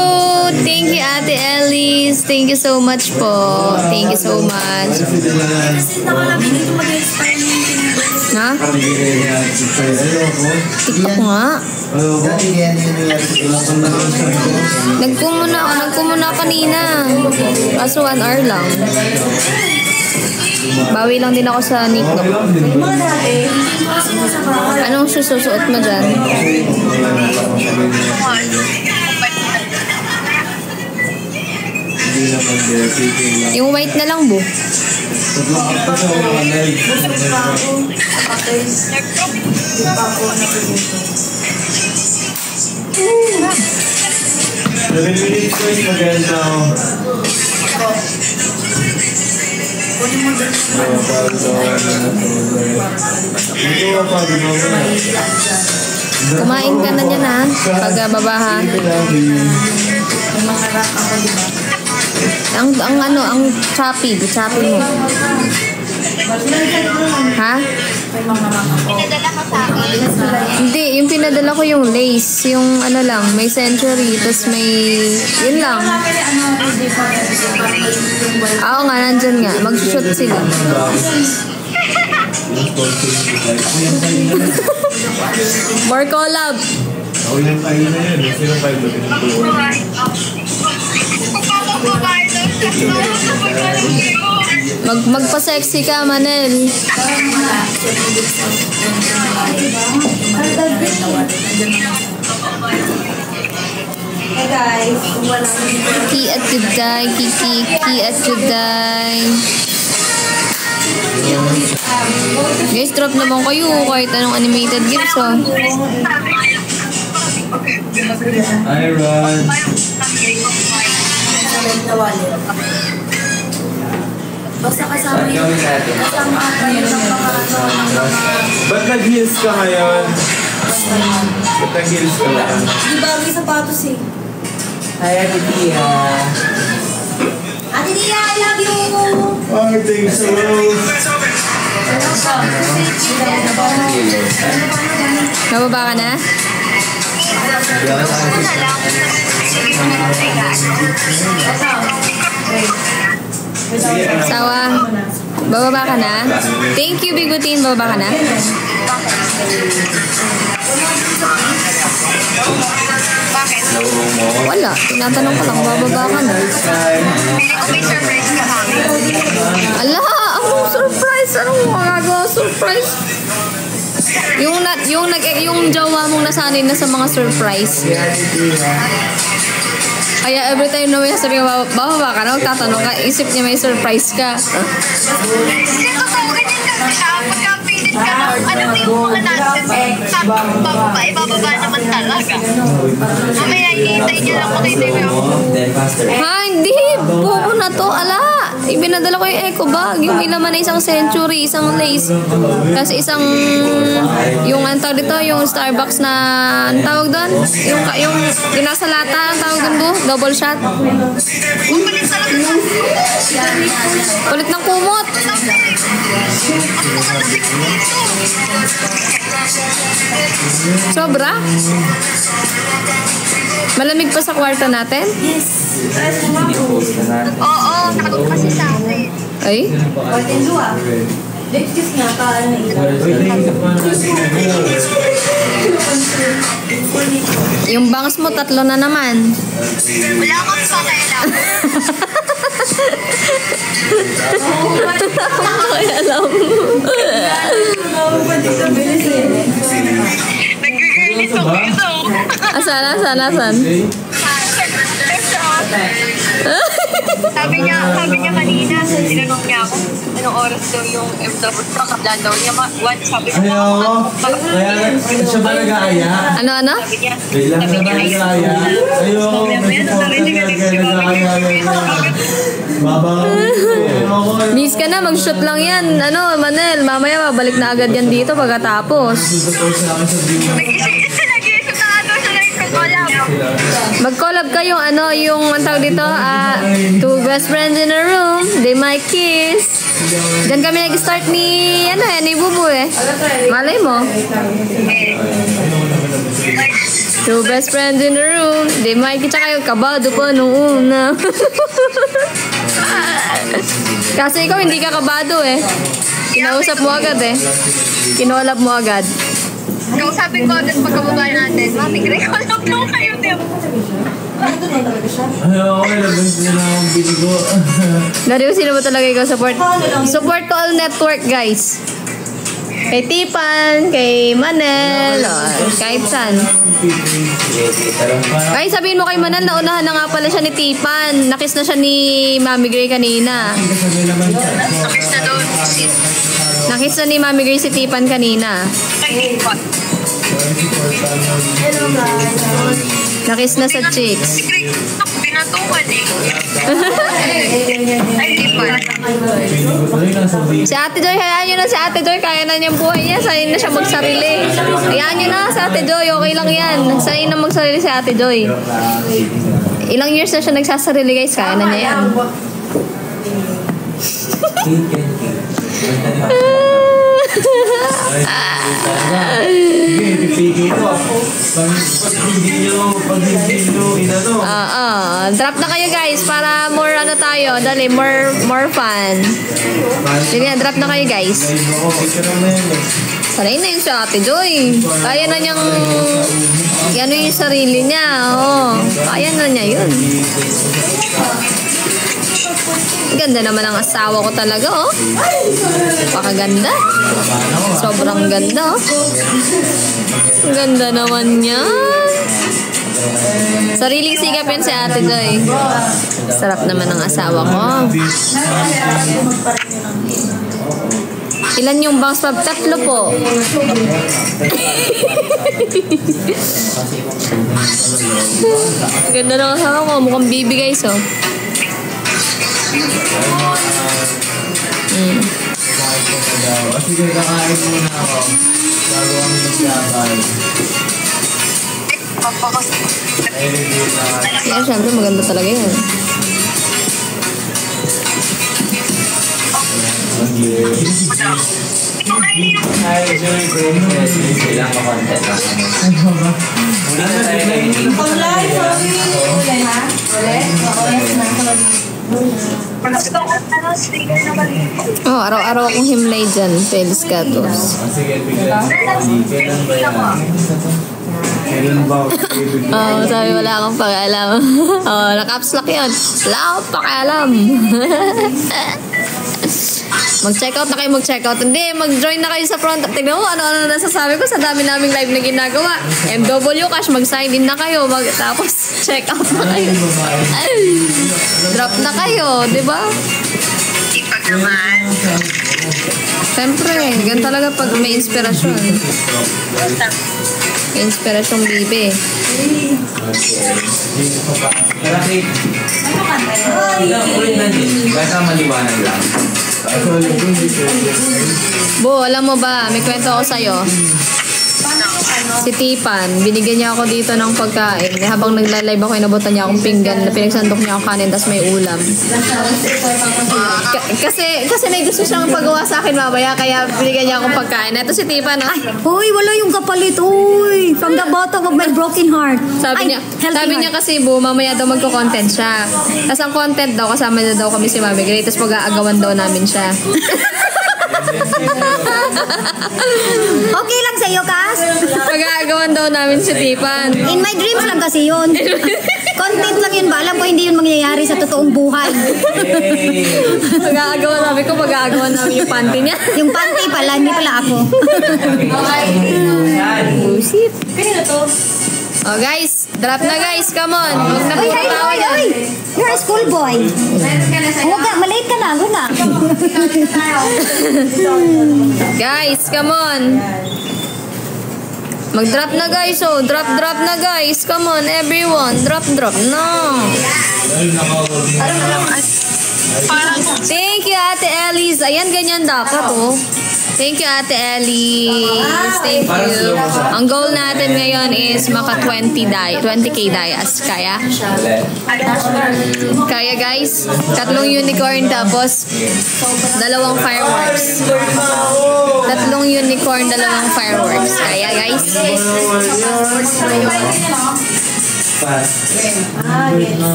Thank you, Ate Ellis. Thank you so much po. Thank you so much. Kasi nakalagay dito mag-expire yung Ha? Pabigay niya. Ayoko. TikTok nga. Ayoko. Dati yan yung Nagkumuna kanina. Kaso 1 hour lang. Bawi lang din ako sa Nikno. mga dati, kasi nasa bahay. Anong susuot mo dyan? Hindi naman there. Pipin lang. Yung white na lang, bu. Tatlong pa sa mga live. Busog pa ako. Kapatid. Hindi pa ako nagugutom. 7 minutes guys, maganda ako. Kumain ka na niyan ha. Pag-baba ha. Ang choppy mo. Ha? Pinadala ka sa akin. Hindi, yung pinadala ko yung lace. Yung ano lang, may century. Tapos may, yun lang. Oo nga, nandyan nga. Mag-shoot sila. More collab. Ako yung kain na yun. Sinong kain ba pinutuwa? Magpa-sexy ka, Manel. Hey guys, Ki at Juday, Ki at Juday. Guys, drop naman kayo kahit anong animated gifts, oh. Hi, Ron. basta kasama Saan yun. gawin natin? Kasama ata yun ng mga Ba't nag-heels ka ngayon? Ba't nag-heels ka lang? Di bagay sapatos eh. Hi, Ate Tia. Ate Tia, I love you! Oh, thanks so Nababa ka na? Sawa? Bababa ka na? Thank you, Bigutin. Bababa ka na? Wala. Tinatanong ko lang, bababa ka na. May surprise ka kami. Ala, anong surprise? Anong magagawa surprise? Yung jowa mong nasanay na sa mga surprise. Kaya every time na may sabi ka, bababa ka na, magtatanong ka, isip niya may surprise ka. Kasi totoo ganyan kasi siya. Pagka-pilit ka na, alam mo yung mga natin, sabi ko bababa, ibababa naman talaga. Mamaya hinihintay niya lang makita yung Ha, hindi. Bobo na to. Ala. Ibinadala ko yung eco bag. Yung ilaman na isang century, isang lace. Kasi isang, yung ang tawag dito, yung Starbucks na, ang tawag doon? Yung nasa lata, ang tawag doon po? Double shot. kukulit talaga sa Kulit ng kumot. Sobra? Malamig pa sa kwarto natin? Oo, nakatulog kasi sa akin. Ay? Let's nga ka na Yung bangs mo, 3 na naman. Wala akong pakailan. Ay, alam mo. Nag-girlis ako ito. Asan? Sabi niya kanina, tinanong niya ako, anong oras daw yung MW ko, kaplan daw niya, 1, sabi ko, Ayaw. Kaya siya ba nag-aaya? Ano? sabi niya, Biglang siya ba nag-aaya? Ayaw. Miss ka na, mag-shoot lang yan. Ano, Manel, mamaya mabalik na agad yan dito pagkatapos. nag-iisip na nga daw siya na yung collab. Mag-collab kayong yung ang tawag dito, two best friends in a room, they might kiss. Diyan kami nag-start ni Bubu eh. Malay mo. Two best friends in a room, they might kiss. Tsaka yung kabado pa nung una. Kasi ikaw hindi ka kabado eh. Kinausap mo agad eh. Kinolab mo agad. Kausapin ko agad pagkababa natin, Mami Grey, collab daw kayo, di ba? Ayaw, okay lang. Sila na akong binigo. Dari ko sino ba talaga ikaw support? Support to all network guys. Kay Tipan, kay Manel, kahit saan. Kahit sabihin mo kay Manel, naunahan na nga pala siya ni Tipan. Nakis na siya ni Mami Gray kanina. Nakis na doon, Nakis na ni Mami Gray si Tipan kanina. Hello guys. Nakis na sa chicks. Si Grey, pinatukan eh. Ay, di pa. Feeling ko tuloy nasa week. Si Ate Joy, hayaan nyo na si Ate Joy. Kaya na niyang buhay niya. Sanay na siya magsarili. Hayaan nyo na si Ate Joy. Okay lang yan. Sanay na magsarili si Ate Joy. Ilang years na siya nagsasarili guys. Kaya na niya yan. Sige, pipigil ko. Pag hindi nyo, inano. Drop na kayo guys para more ano tayo. Dali, more fun. Sige, drop na kayo guys. Sanay na yun si Ate Joy. Kaya na niyang ano yung sarili niya. Oo. Kaya na niya yun. Ganda naman ang asawa ko talaga, oh. Pakaganda. Sobrang ganda, oh. Ganda naman niya. Sariling sikap yun si Ate Joy. Sarap naman ang asawa ko. Ilan yung bangs pub? 3 po. Ganda ng asawa ko. Mukhang baby guys, oh. Sige, kakain muna ako. Bago kami magsabay. Kaya syempre maganda talaga yun. Kailangan ko content lang. Oh, araw-araw akong himlay dyan. Pelis Gatos. Sige, bigla. Kailan ba yan? Kailan ba? Oh, sabi wala akong pakialam. Oh, naka-caps lock yun. Wala akong pakialam. Mag-check out na kayo, mag-check out. Hindi, mag-join na kayo sa front. Tignan mo, ano-ano nasasabi ko sa dami naming live na ginagawa. MW Cash, mag-sign in na kayo. Tapos, check out na kayo. Drop na kayo, di ba? Ipag naman. Siyempre, ganun talaga pag may inspirasyon. May inspirasyong bibe. Basta maliwanag lang. Bo, alam mo ba, may kwento ako sa'yo. Si Tipan, binigyan niya ako dito ng pagkain. Habang nagla-live ako, inabutan niya akong pinggan na pinagsandok niya ako kanin, tapos may ulam. Kasi may gusto siyang pagawa sa akin mamaya, kaya binigyan niya akong pagkain. Ito si Tipan, ha? Uy, wala yung kapalit. Uy, from the bottom of my broken heart. Sabi niya kasi, Bo, mamaya daw magko-content siya. Tapos ang content daw, kasama na daw kami si Mami Gray, tapos pag-aagawan daw namin siya. Okay lang sa'yo, Kas? Pag-aagawan daw namin si Tipan. In my dreams lang kasi yun. Content lang yun ba? Alam ko hindi yun mangyayari sa totoong buhay. Pag-aagawan namin yung panty niya. Yung panty pala, hindi pala ako. Busit. Oh guys, drop na guys, come on. Huwag na Uy, puro hey, tawa oy, yan. oy! You're a schoolboy. Huwag ka, malate ka na, huwag na. Guys, come on. Mag-drop na guys, oh. Drop na guys. Come on, everyone. Drop na. Thank you, Ate Elise. Ayan, ganyan dapat, oh. Thank you, Ate Elise. Thank you. Ang goal natin ngayon is maka 20k dias. Kaya? Kaya guys, 3 unicorn tapos 2 fireworks. 3 unicorn, 2 fireworks. Kaya guys?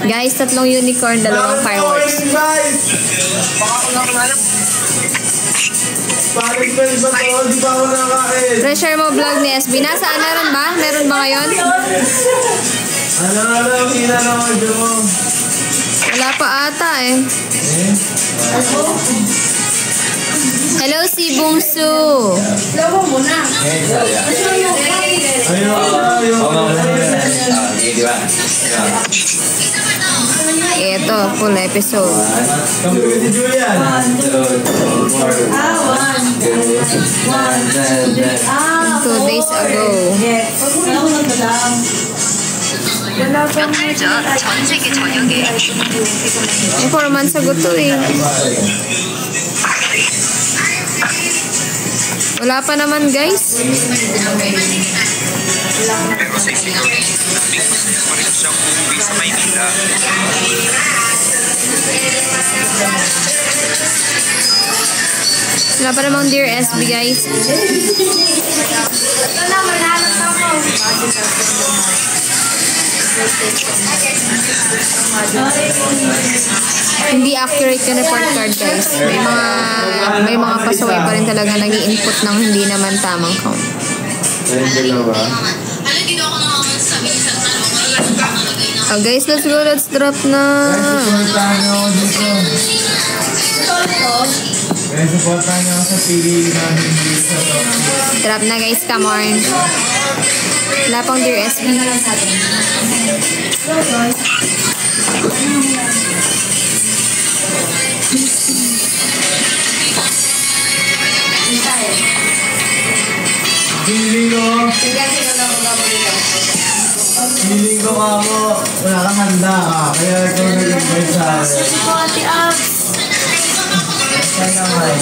Guys, 3 unicorn, 2 fireworks. Pressure mo vlog ni SB. Nasaan? Meron ba? Meron ba ngayon? Wala pa ata eh. Hello, si Bungsu. Ito, full episode. 2 days ago. 몇 달 전 전 세계 전역에 Eh, 4 months ago to eh. Wala pa naman guys. Pero sa isipin, labing masaya pa rin siyang umuwi sa Maynila. Wala pa namang Dear SB guys. Hindi accurate yung report card guys. May mga pasaway pa rin talaga nag-i-input ng hindi naman tamang count. Oh guys, let's go, let's drop na. Kaya supportan niyo ako sa pili namin dito sa top. Drop na guys, come on. Wala pang Dear SB. Feeling ko ako, wala kang handa ka. Kaya ikaw nag-invite sa akin. Kaya naman.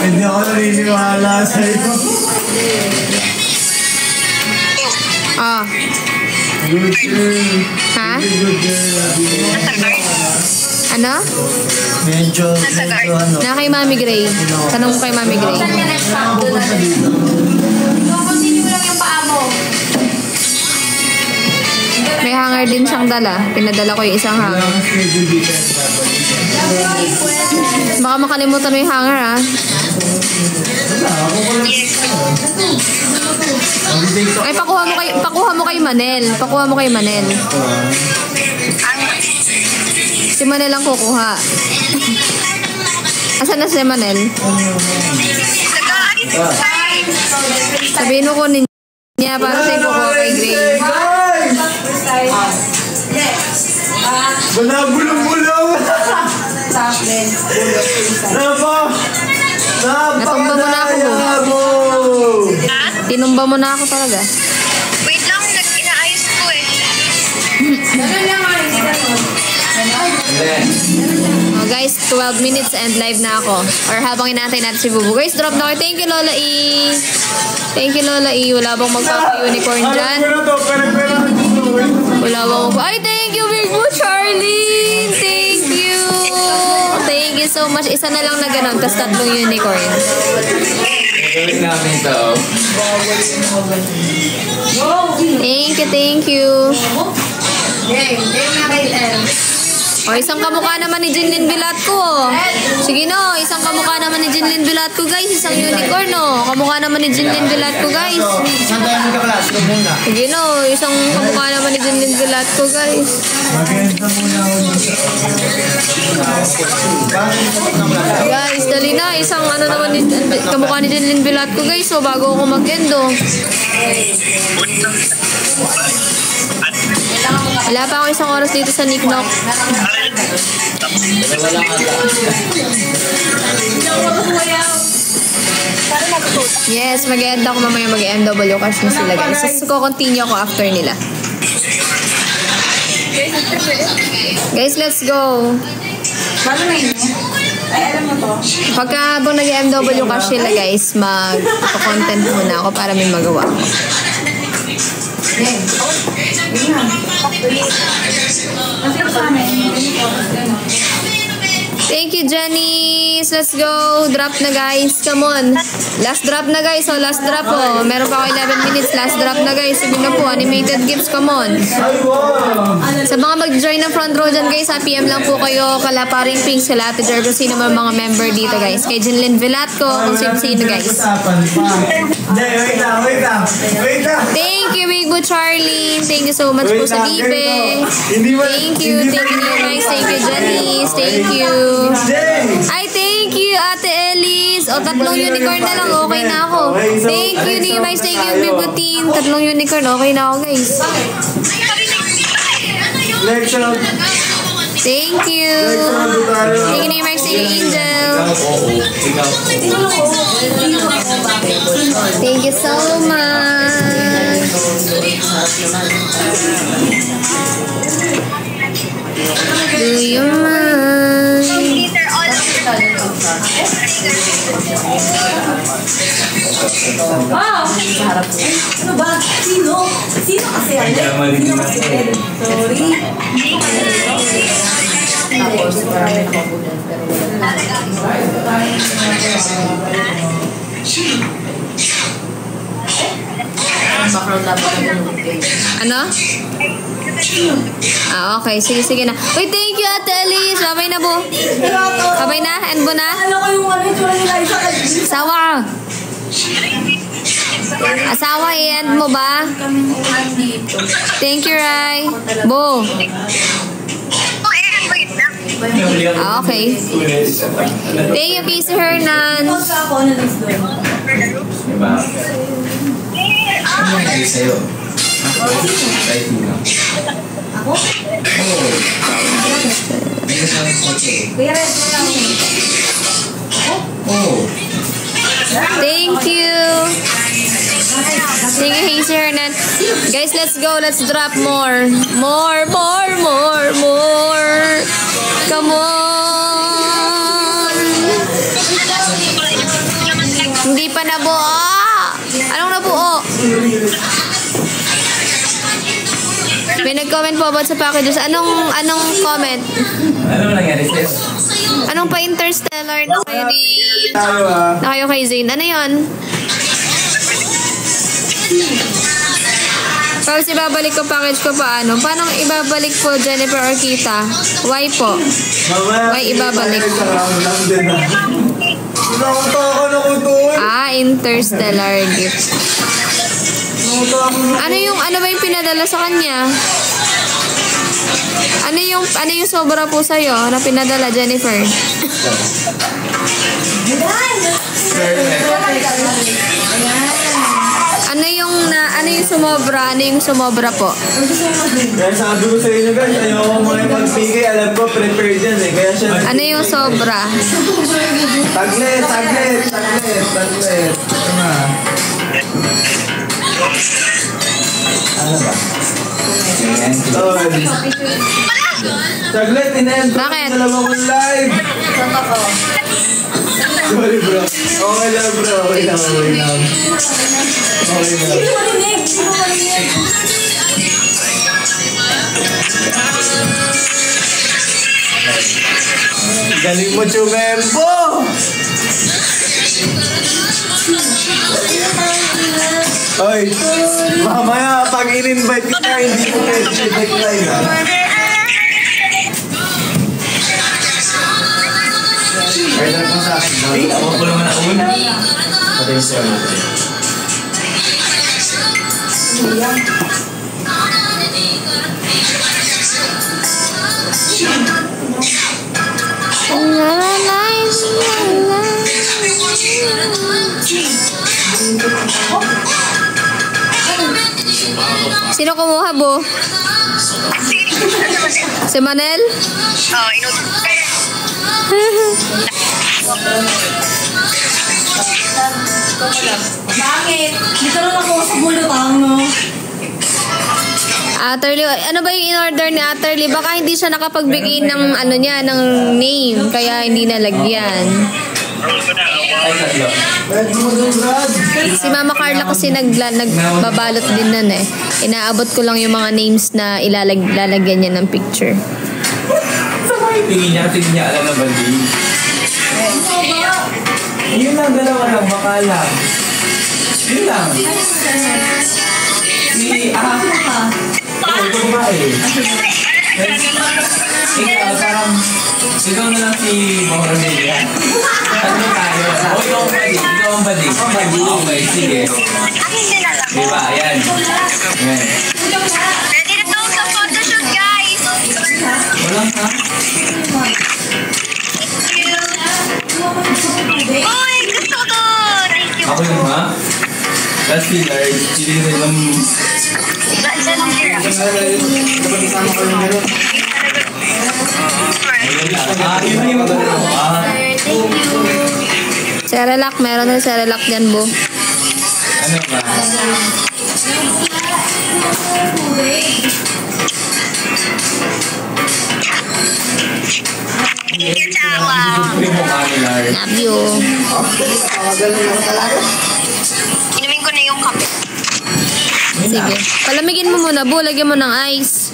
Hindi ako naniniwala sa'yo. Oh. Good girl. Ha? Good girl. Ano? Medyo ano. Na kay Mami Gray. Tanong mo kay Mami Gray. May hanger din siyang dala. Pinadala ko yung isang hanger. Baka makalimutan mo yung hanger ah. Ay, pakuha mo kay Manel. Pakuha mo kay Manel. Si Manel ang kukuha. Asan na si Manel? Sabihin mo ko niya para sa kukuha kay Gray. Wala bulong-bulong! Natumba mo na ako. Tinumba mo na ako talaga. Wait lang, inaayos ko eh. Oh guys, 12 minutes and live na ako. Or habang inaantay natin si Bubu. Guys, drop na kayo. Thank you, Lola E. Thank you, Lola E. Wala bang magpapa-unicorn dyan? Wala bang ay, thank you, Big Boo Charlie. Thank you. Thank you so much. Isa na lang na ganun, tas 3 unicorn. Gawin namin ito. Thank you. O, isang kamukha naman ni Jinlin Bilatko. Sige no, isang kamukha naman ni Jinlin Bilatko guys. Isang unicorn no. Kamukha naman ni Jinlin Bilatko guys. Sige no, isang kamukha naman ni Jinlin Bilatko guys. Guys, dali na. Isang ano naman ni kamukha ni Jinlin Bilatko guys. So, bago ako mag-endo. Wala pa ako isang oras dito sa Niknok. Yes, mag-end ako mamaya, mag-MW cash na sila guys. So, continue ako after nila. Guys, let's go. Pagka habang nag-MW cash sila guys, mag-content muna ako para may magawa ako. Thank you, Janice. Let's go. Drop na, guys. Come on. Last drop na, guys. Oh, last drop, oh. Meron pa ako 11 minutes. Last drop na, guys. Sige na po. Animated gifts. Come on. Sa mga mag-join ng front row dyan, guys, PM lang po kayo. Kala Paring Pink, sila Ate Jer, kung sino mga member dito, guys. Kay Jinlin Velatco, kung sino, guys. Wait lang. Thank you, Big Boo Charlie. Thank you so much po sa Bibe. Thank you, guys. Thank you, Janice. Thank you. Ay, thank you, Ate Elise. O, 3 unicorn na lang. Okay na ako. Thank you, Nimais. Thank you, Big Boo Team. 3 unicorn. Okay na ako, guys. Thank you. Thank you, Nimais. Thank you, Angel. oo. Ikaw, Thank you so much. Do you mind? Peter, all of Wow! Ano ba? Sino? Sino kasi yan? Sino kasi yan? Sorry. Tapos, marami na mabulan. Ano? Ah, okay. Sige na. Uy, thank you, Ate Elise. Babay na, bo. Babay na? End mo na? Ano ko yung ano yung tsura nila isa ka? Asawa ka. Asawa, i-end mo ba? Thank you, Rai. Bo. Ah, okay. Thank you, Casey Hernan. Pagka ako, ano next doon? diba? Ano nangyari sa'yo? Kahit mo lang. Ako? Oo. May kasama ko siya. Kuya Red, wala ako. Oo. Thank you. Thank you, Casey Hernan. Guys, let's go. Let's drop more. More. Come on. Hindi pa nabuo. Anong nabuo? May nag-comment po about sa packages. Anong comment? Ano nangyari sa'yo? Anong pa Interstellar na kayo na kayo kay Zane? Ano yun? Tapos ibabalik ko package ko paano? Paano ibabalik po, Jennifer or Kita? Why po? Why ibabalik? Ah, Interstellar gift. Ano ba yung pinadala sa kanya? Ano yung sobra po sa'yo na pinadala, Jennifer? Ano yung sumobra? Ano yung sumobra po? Kaya sabi ko sa inyo guys, ayoko mga magbigay. Alam ko, prepared yan eh. Kaya siya... Ano yung sobra? Taglit. Ano ba? Taglit, in-end ko Bakit? yung dalawang live. Sorry bro. Okay lang bro. Okay lang. Hindi mo marinig. Galing mo, Chumembo! Oy, mamaya pag in-invite kita, hindi ko pwede decline ha. Pwede na po sa akin. Ay, ako ko naman ako una. Potential. Sino kumuha, Bo? Si Manel? Bakit? Dito rin ako sa bulutang, no? Attorley, ano ba yung in-order ni Attorley? Baka hindi siya nakapagbigay ng ng name, kaya hindi nalagyan. Si Mama Carla kasi nagbabalot din nun eh. Inaabot ko lang yung mga names na ilalagyan niya ng picture. Tingin niya, alam na ba din? Yun lang, dalawa lang, baka lang. Yun lang. Ito ba eh? Ikaw, parang, ikaw na lang si Mahoramelia. Ano tayo? O, ikaw ang bading. Okay, sige. Diba, ayan. Ready na to sa photoshoot, guys! Walang ha? Uy, gusto ko! Thank you. Ako yun ha? That's the large. Chili na lang. Thank you. Cerelac, meron ng Cerelac dyan, bo. Ano ba? Love you. Inumin ko na yung kape. Sige. Palamigin mo muna, bo. Lagyan mo ng ice.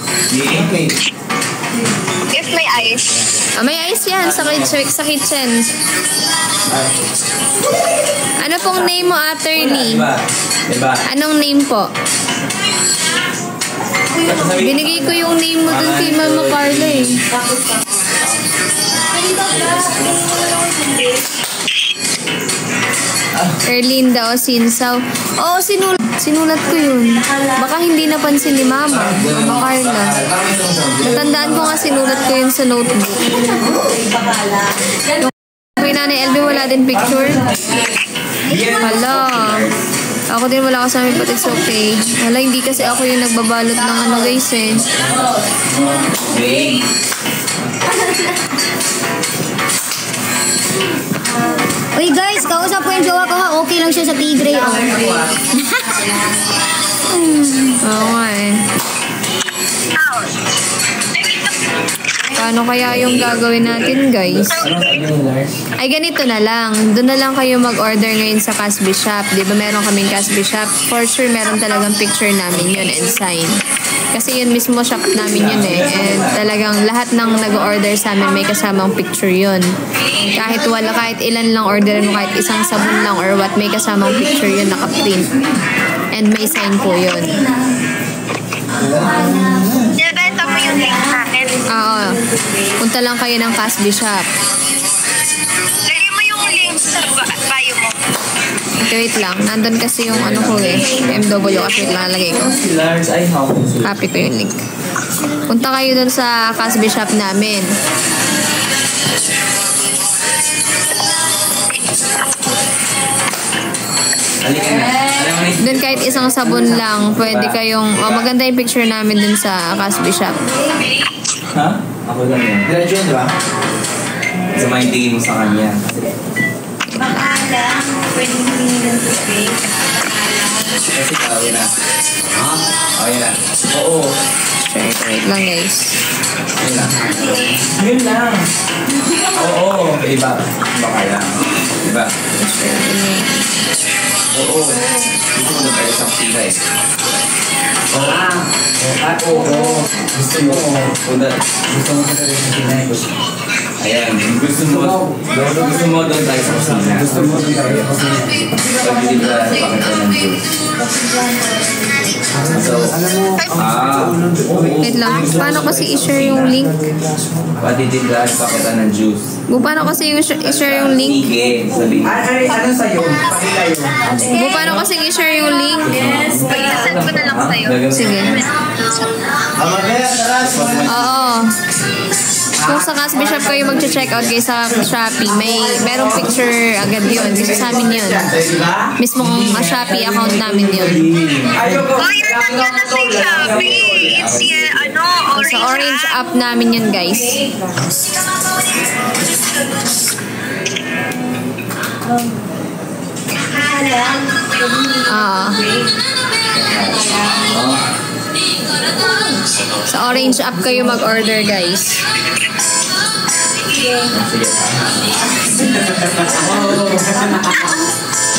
If may ice. May ice yan sa kitchen. Ano pong name mo, attorney? Diba? Anong name po? Binigay ko yung name mo dun kay Mama Carla eh. Erlinda o Sinsaw. Oo, sinulat ko yun. Baka hindi napansin ni Mama Carla. Natandaan ko nga sinulat ko yun sa notebook. Kay Nanay LB wala din picture. Hala. Ako din wala kasama but it's okay. Hala, hindi kasi ako yung nagbabalot ng ano guys eh. Uy guys, kausap ko yung jowa ko ha. Okay lang siya sa tigre. Oh. Oo nga eh. Paano kaya yung gagawin natin guys? Ay ganito na lang. Doon na lang kayo mag-order ngayon sa Casby Shop. Di ba meron kaming Casby Shop? For sure meron talagang picture namin yun and sign. Kasi yun mismo shop namin yun eh. And talagang lahat ng nag-order sa amin may kasamang picture yun. Kahit ilan lang orderin mo, kahit isang sabon lang or what, may kasamang picture yun naka-print. And may sign po yun. Nilabenta mo yung link sa akin. Oo. Punta lang kayo ng Casby Shop. Lagay mo yung link sa bio mo. Wait lang. Nandun kasi yung ano ko eh. MW kasi lalagay ko. Copy ko yung link. Punta kayo dun sa Casby Shop namin. Dun kahit isang sabon lang, pwede kayong, maganda yung picture namin dun sa Casby Shop. Ha? Ako lang yan. Diretso yun, di ba? So, maintingin mo sa kanya. Kasi kawin na. Ha? Okay na. Oo. Wait lang guys. Yun lang. Yun lang. Oo. Iba. Baka lang. Iba. Oo. Gusto mo na tayo sa kusina eh. Oo. Gusto mo. Gusto mo ka rin sa kusina eh. Ayan. Gusto mo doon tayo sa kusina. Gusto mo doon tayo sa kusina. Pag-ibig ka pakita ng juice. So, Wait lang. Paano kasi i-share yung link? patitindaan pakita ng juice. Paano kasi i-share yung link? Sige, sabihin. Ano sa'yo? Pakita yun. Paano kasi i-share yung link? Pag-send ko na lang sa'yo. Sige. Oo. Kung sa Casby Shop kayo mag-check out guys sa Shopee, merong picture agad yun. Kasi sa amin yun. Mismong Shopee account namin yun. Oh, yun nandiyan na sa Shopee. It's orange. Sa orange app namin yun guys. Sa orange app kayo mag-order guys.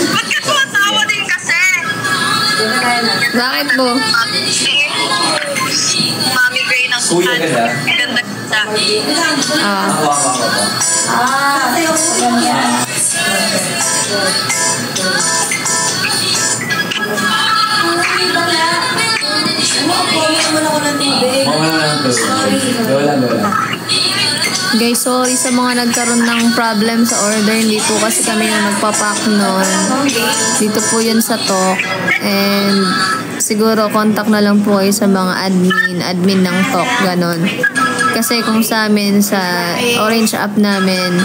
Ba't ka tumatawa din kasi? Bakit po? Mami Gray ng Kuya ganda. Ganda. Guys, sorry sa mga nagkaroon ng problem sa order. Hindi po kasi kami yung nagpapack nun. Dito po yun sa Tok. And siguro contact na lang po kayo sa mga admin ng Tok. Ganon. Kasi kung sa amin, sa orange app namin,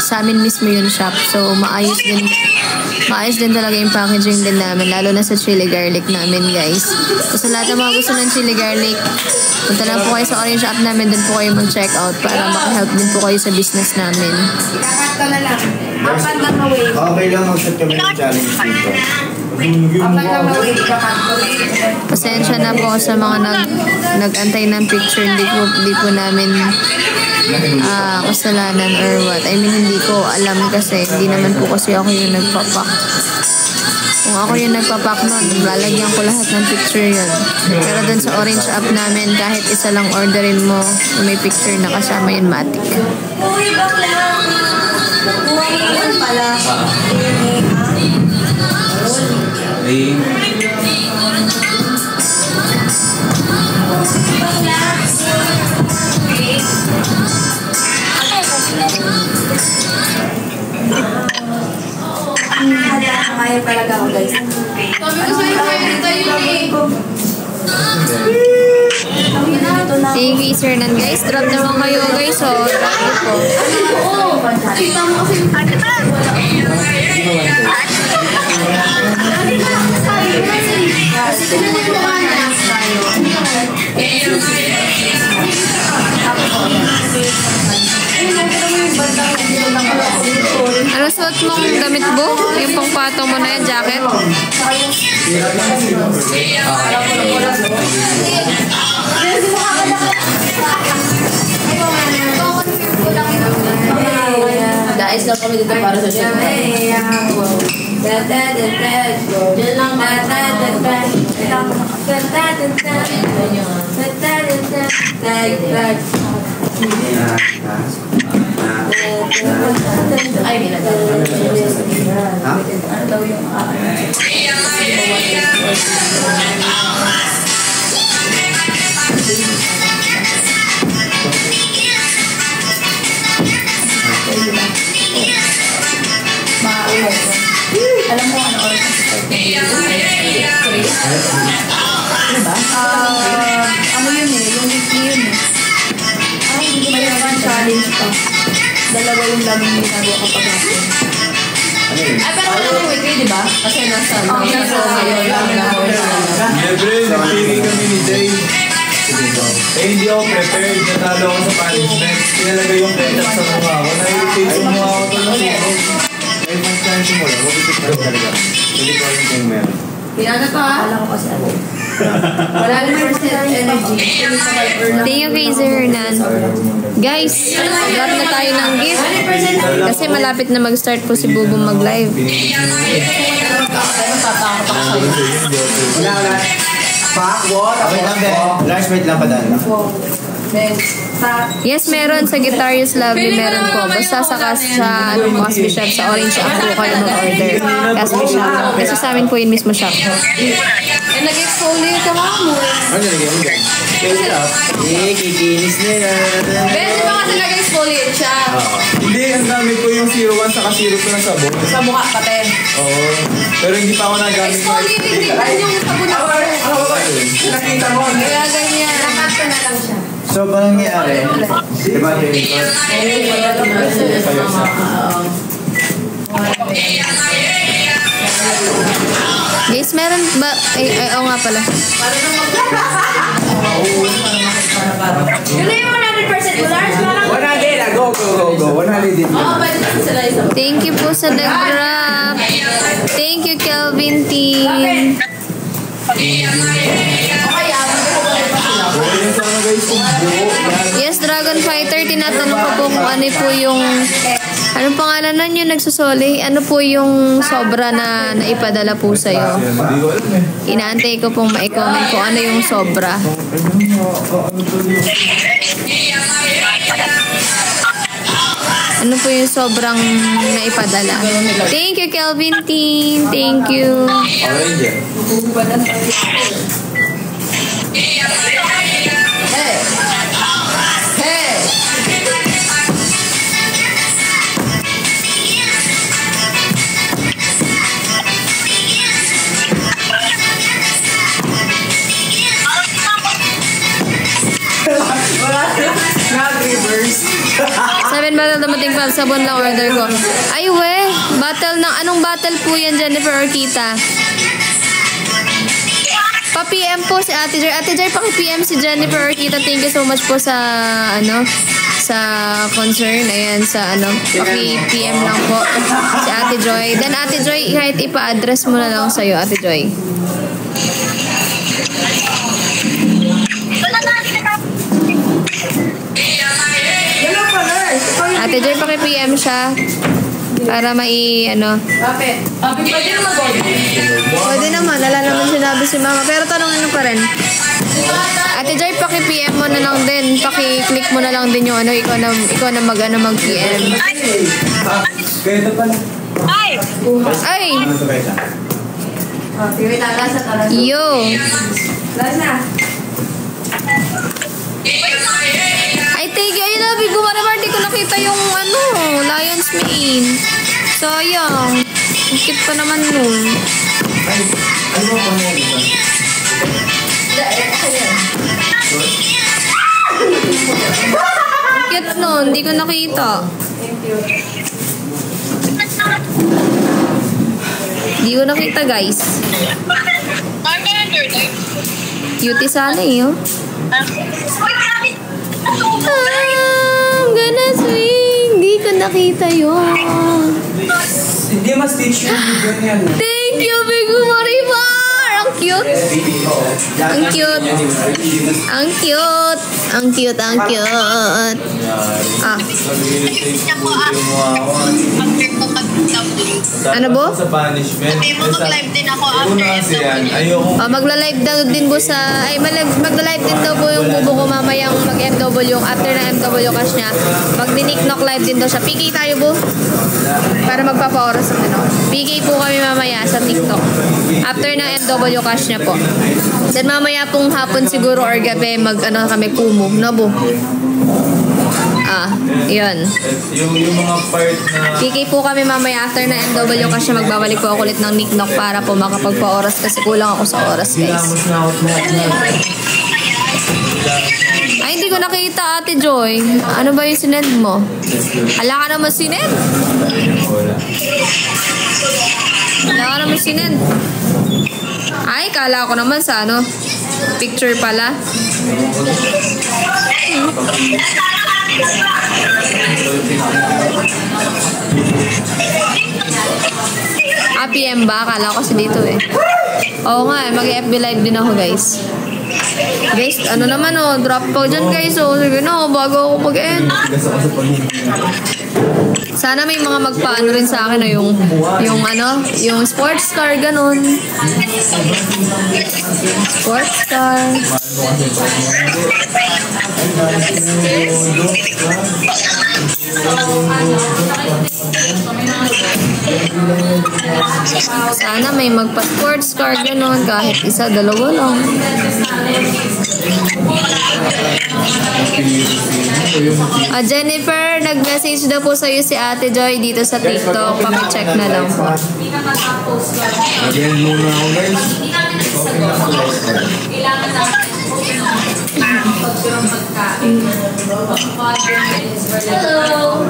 sa amin mismo yung shop. So, maayos din talaga yung packaging din namin. Lalo na sa chili garlic namin, guys. So, sa lahat ng mga gusto ng chili garlic, punta lang po kayo sa orange app namin. Doon po kayo mag-check out para makahelp din po kayo sa business namin. Kakata na lang. Okay lang mag-shoot kami ng challenge dito. Pasensya na po sa mga nag-antay ng picture. Hindi po namin kasalanan or what. I mean, hindi ko alam kasi hindi naman po kasi ako yung nagpapak. Kung ako yung nagpapak nun, lalagyan ko lahat ng picture yun. Pero dun sa orange app namin, kahit isa lang orderin mo, may picture na kasama yun, matik. Uy, bakla! Buwan pala. Kaya talaga ako, guys. Thank you, Sir Nan, guys. Drop naman kayo, guys. So, drop nyo po. Ano suot mong damit, Bo? Yung pangpatong mo na yan, jacket? Dais lang kami dito para sa show. Diyan lang ay, ginagawa. Ano daw yung alam mo ano oras ano ba? Ano yun yung weekly yun ay, hindi may naman challenge pa. Dalawa yung laging ginagawa kapag natin. Ay, pero wala yung weekly, di ba? Kasi nasa ngayon lang na Siyempre, nagpili kami ni Jay. Hindi ako prepared. Natalo ako sa punishment. Pinalagay yung ketchup sa mukha ko. Na-irritate yung mukha ko doon na sino. Ay, pag-time simula, mag-isip ka talaga. Hindi ko alam kung meron. Pinana to ha? Wala ko kasi ano. Wala naman percent energy. Thank you, kay Sir Hernan. Guys, drop na tayo ng gift. Kasi malapit na mag-start po si Bubo mag-live. Wala. Pak, what? Wait lang, Ben. Lars, wait lang pa dahil. Yes, meron sa Guitarist Lovely, meron po. Basta sa Cosby Shop, sa Orange App po kayo mag-order. Cosby Shop. Kasi sa amin po yun mismo shop. Nag-exfoliate ka mo. Ano nalagyan mo dyan? Kikinis na yan. Ben, di ba kasi nag-exfoliate siya? Hindi, ang gamit ko yung 01 saka 02 na sabon. Sa mukha pati. Oo. Pero hindi pa ako nagamit. Exfoliating din yung sabon ako. Nakita mo. Kaya ganyan. Nakata na lang siya. So, ba nangyayari? Diba yung record? Guys, meron ba? Oo nga pala. Yun na yung 100% mo, Lars. 100 go. 100 din. Oo, pwede na sila isa. Thank you po sa nag-drop. Thank you, Kelvin Team. Yes, Dragon Fighter, tinatanong ko po kung ano po yung anong pangalan nun yung nagsusoli? Ano po yung sobra na naipadala po sa'yo? Inaantay ko pong ma-comment kung ano yung sobra. Ano po yung sobrang naipadala? Thank you, Kelvin Team. Thank you. Seven battle dumating pa, sabon lang order ko. Ay we, battle ng anong battle po yan, Jennifer Orquita? Pa-PM po si Ate Joy. Ate Joy, paki-PM si Jennifer Orquita. Thank you so much po sa sa concern, ayan, sa ano, paki-PM lang po si Ate Joy. Then Ate Joy, kahit ipa-address mo na lang sa'yo, Ate Joy. Ate Joy, paki-PM siya para ano. Bakit? Pwede naman ba? Pwede naman, wala naman sinabi si Mama. Pero tanongin mo pa rin. Ate Joy, paki-PM mo na lang din. Paki-click mo na lang din yung ano, ikaw na mag-PM. Ganito pala. Ay! Ay! Ano to guys? Yo! Ay, thank you. I love you. Gumaramar, di ko nakita yung ano, Lion's Mane. Sayang. Ang cute pa naman nun. Ay, ano ba pangyayari ba? Ang cute nun. Di ko nakita. Di ko nakita, guys. I'm gonna do it. Cutie sana eh, oh. I'm gonna swing. Di ko nakita yun. Hindi mas teach yung video niyan. Thank you, Big Marimar! Ang cute. Ang cute. Ang cute. Ang cute, ang cute. Ah. Ano bo? Sa punishment. Sabi mo mag-live din ako after SW. Ayoko. Magla-live daw din po sa... Ay, magla-live din daw po yung bubo ko mamayang mag-MW. After ng MW cash niya, mag-nicknock live din daw siya. PK tayo po. Para magpapa-oras ng ano. PK po kami mamaya sa TikTok. After ng MW cash niya po. Then mamaya pong hapon siguro or gabi mag-ano kami kumo. No po? Ah, yun. Yung mga part na... PK po kami mamaya after na MW kasi magbabalik po ako ulit ng Nicknock para po makapagpa-oras kasi kulang ako sa oras, guys. Sinamos na ako Ay, hindi ko nakita, Ate Joy. Ano ba yung sinend mo? Hala ka naman sinend? Hala ka naman sinend? Ay, kala ko naman sa ano, picture pala. PM ba? Akala ko kasi dito eh. Oo nga, mag-FB live din ako, guys. Guys, ano naman oh, drop po dyan, guys. Oh, sige na, bago ako mag-end. Sana may mga magpaano rin sa akin oh, yung ano, yung sports car, ganun. Sports car. Sana may magpa-sports car ganun, kahit isa, dalawa lang. Jennifer, nag-message daw po sa'yo si Ate Joy dito sa TikTok. Paki-check na lang po. Again muna ako, guys. Hello!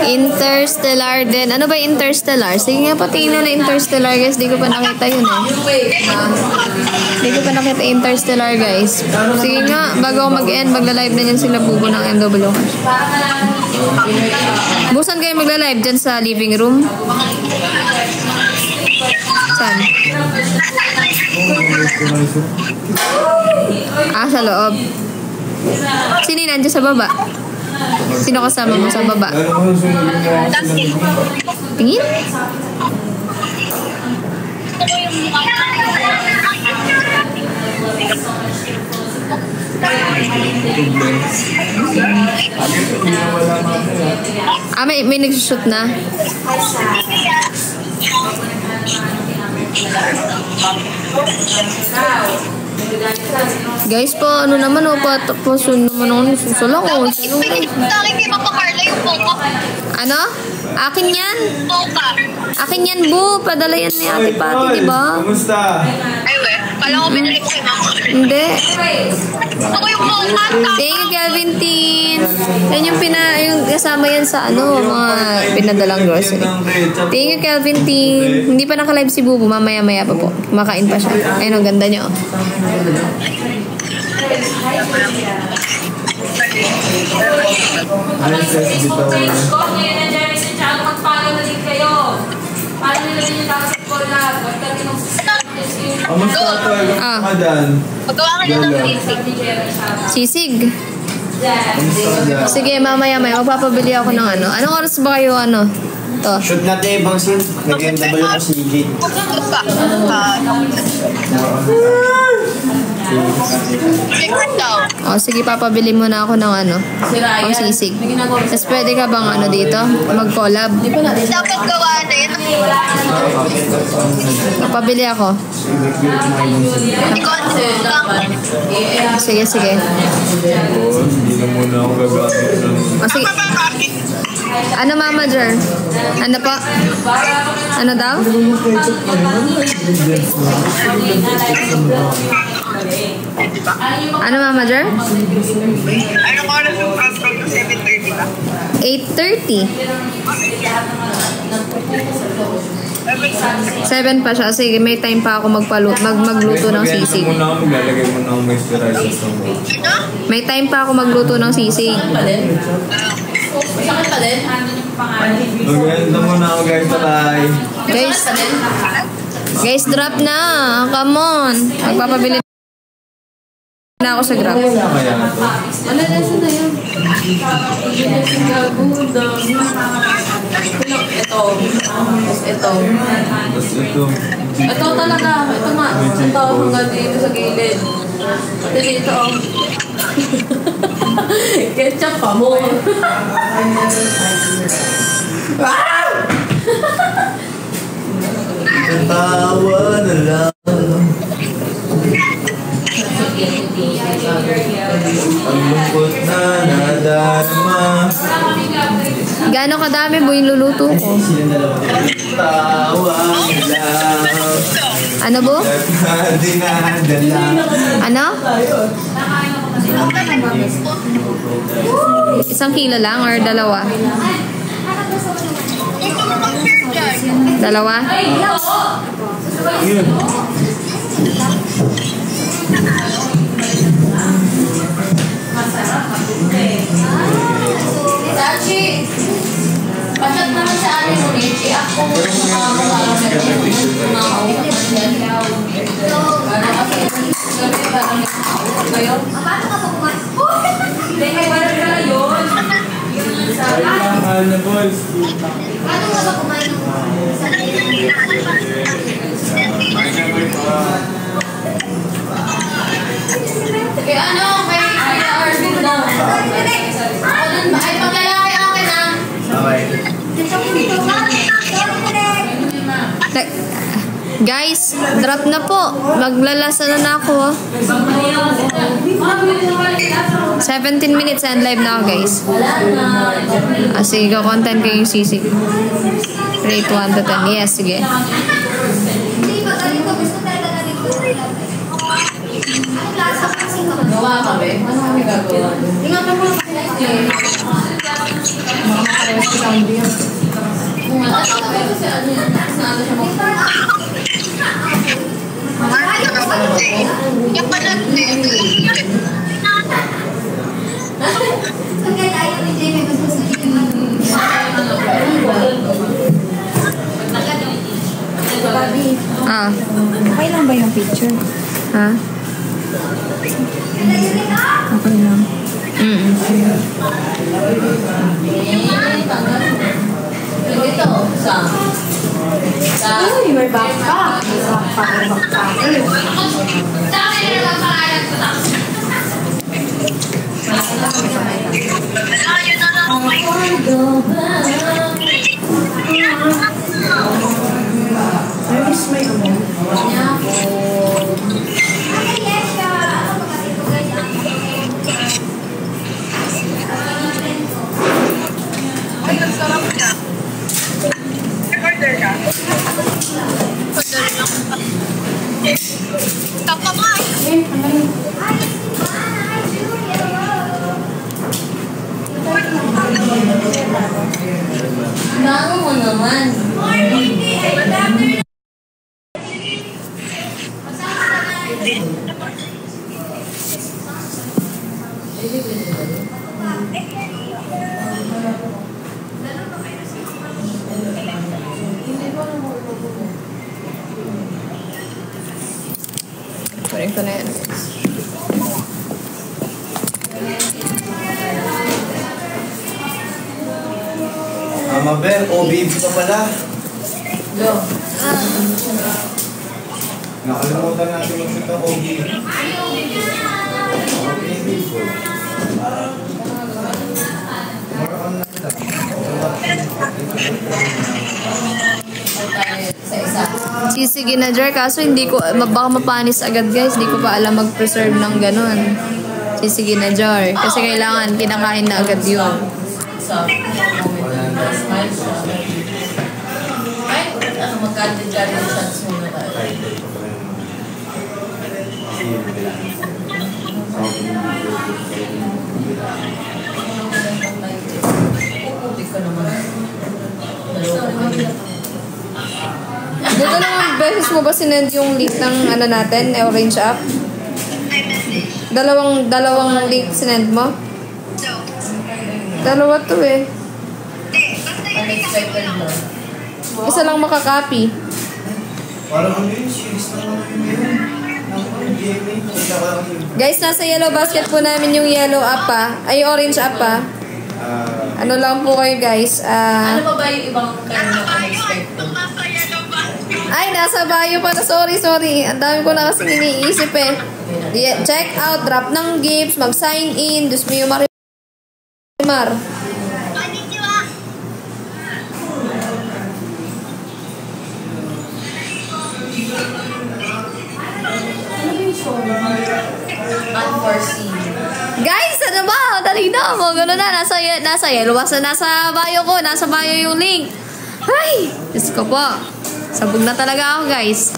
Interstellar din. Ano ba Interstellar? Sige nga, patingin na Interstellar, guys. Di ko pa nakita yun eh. Di ko pa nakita Interstellar, guys. Sige nga, bago ako mag-end, magla-live na yan sila bubo ng MW. Busan kayo magla-live dyan sa living room? Saan? Ah, sa loob. Sino yung nandiyan sa baba? Sino kasama mo sa baba? Tingin? Ah, may nagsushoot na? Guys po, ano naman o, patapasun naman ako nasusulang o. Kay Mama Carla yung boka. Ano? Akin yan? Boka. Akin yan, bu. Padala yan ni Ate Pati, diba? Kumusta? Ay, we. Kala ko binili ko kay mama. Hindi. Gusto ko yung bukas. Thank you, Kelvin Teen. Yan yung kasama yan sa mga pinadalang grocery. Thank you, Kelvin Teen. Hindi pa naka-live si Bubu. Mamaya-maya pa po. Kumakain pa siya. Ayun, ang ganda niya. Magawa ka na ng Sisig. Sige, mamaya-maya. Magpapabili ako ng Anong oras ba kayo to? Shoot natin ibang scene. Nag-endable pa si Jade. Sige, papabili mo na ako ng pang sisig. Tapos pwede ka bang dito? Mag-collab? Dapat gawa na yun. Papabili ako. Sige. Hindi na muna ako gagamit. Sige. Mama Jer? Ano po? Ano daw? Ano, Mama Jer? Anong oras yung program na 7:30 ba? 8:30. 7 pa siya. Sige, may time pa ako magluto ng sisig. Maglalagay mo na ako moisturizer sa mo. May time pa ako magluto ng sisig. Sakit pa din? Maganda mo na ako guys, patay. Guys, drop na. Come on. Magpapabili na ako sa Grab. Ano lesson na yun? Ito. Ito talaga. Ito nga. Ito hanggang dito sa gilid. Ito dito. Ketchup pa mo. Tawa na lang. Ang lungkot na nadarama. Gano'ng kadami mo yung luluto ko? Tawa na lang. Ano po? Dinadala. Ano? 1 kilo lang or 2? 2? Yun. Sachi! Pasyat naman sa atin mo, Nichi. Ako paano ka pa kumain? Hindi, may wala na yun. Mahal na boys. Paano ka pa kumain ng kaya kay Arvin daw. Ay, paglalaki akin ah. Okay. Guys, drop na po. Maglalasa na ako. 17 minutes and live na ako, guys. Sige, content ko yung sisig. Rate 1 to 10. Yes, sige. Gawa kami? Ano kami gagawa? Tingnan mo mga Yung palat din. Okay lang ba yung picture? Ha? Okay lang. ito, sa Uy, may backpack. Ayun na lang. Oh my Ay, ang sarap niya. Order ka? Order lang. Bago mo naman. Kunin ko na yan. Mabel, OBB ka pala. Go. Nakalimutan natin yung ito, OBB. Sige na, Jar. Kaso hindi ko, baka mapanis agad, guys. Hindi ko pa alam mag-preserve ng ganun. Sige na, Jar. Kasi kailangan, kinakain na agad yun. Magka-dyan yung chance muna tayo. Dito naman, beses mo ba sinend yung link ng ano natin, Orange app? Dalawang link sinend mo? Dalawa to eh. Unexpected mo. Isa lang makakopy. Parang ano yun, series na Guys, nasa yellow basket po namin yung yellow app ay orange app Ano lang po kayo guys. Ano pa ba yung ibang kayo na unexpected? Ay, nasa bio pa na. Sorry. Ang dami ko na kasing iniisip eh. Check out, drop ng gifts, mag-sign in, dus mo yung Marimar. Unforeseen. Guys, ano ba? Dali na mo. Gano'n na. Nasa yellow. Nasa bio ko. Nasa bio yung link. Ay! Diyos ko po. Sabog na talaga ako, guys.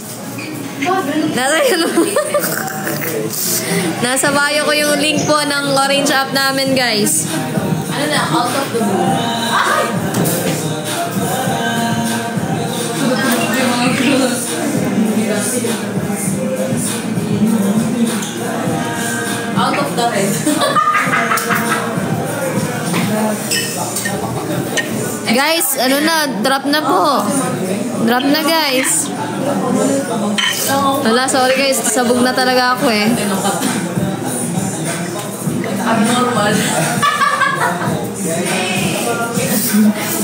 Nasa yellow. Nasa bio ko yung link po ng orange app namin, guys. Ano na? Out of the blue. Ay! Out of the red. Guys, ano na, drop na po. Drop na, guys. Wala, sorry guys, sabog na talaga ako eh. Abnormal.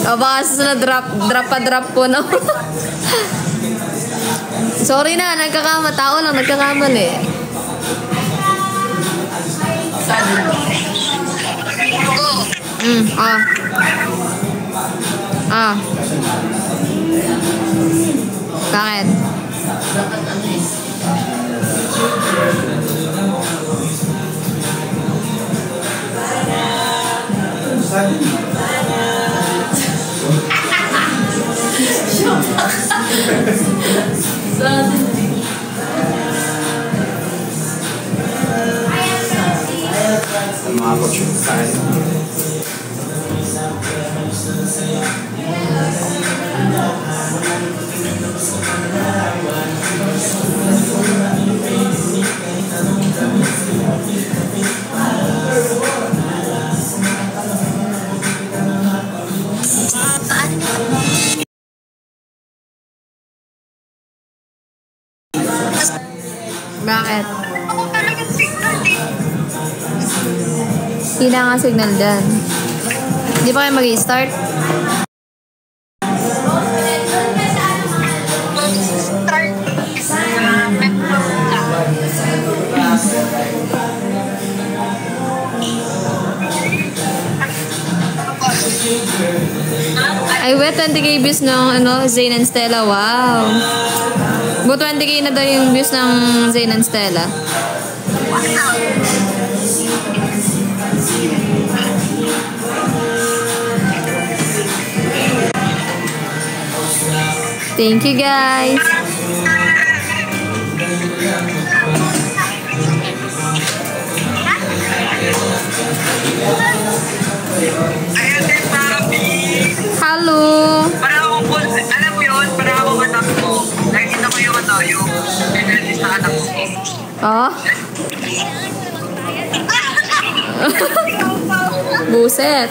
O baka susunod drop po na. Sorry na, tao lang, nagkakamali. Bakit? Bakit? Hina nga signal dyan. Hindi pa kayo mag-i-start? Ay, wait, 20k views ng Zayn and Stella. Wow. But 20k na daw yung views ng Zayn and Stella. Thank you, guys. Oh? Buset.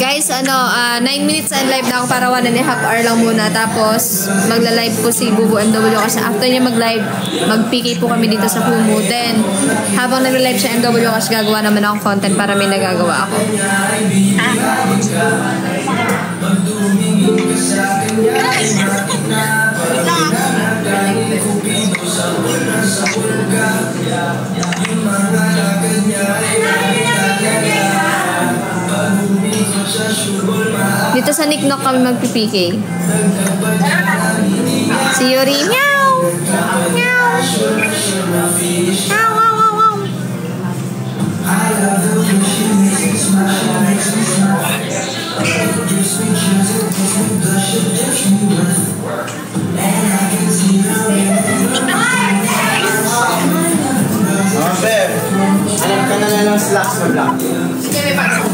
Guys, 9 minutes and live na ako para 1.5 hour lang muna. Tapos, magla-live po si Bubu MW kasi after niya mag-live, mag-PK po kami dito sa Kumu. Then, habang nag-live sa MW kasi gagawa naman akong content para may nagagawa ako. Dito sa Niknok kami mag-PK. Si Yuri, meow! Meow! Meow, wow, wow, wow! Beb, alam ka na lang slacks na black. Sige, may pasok.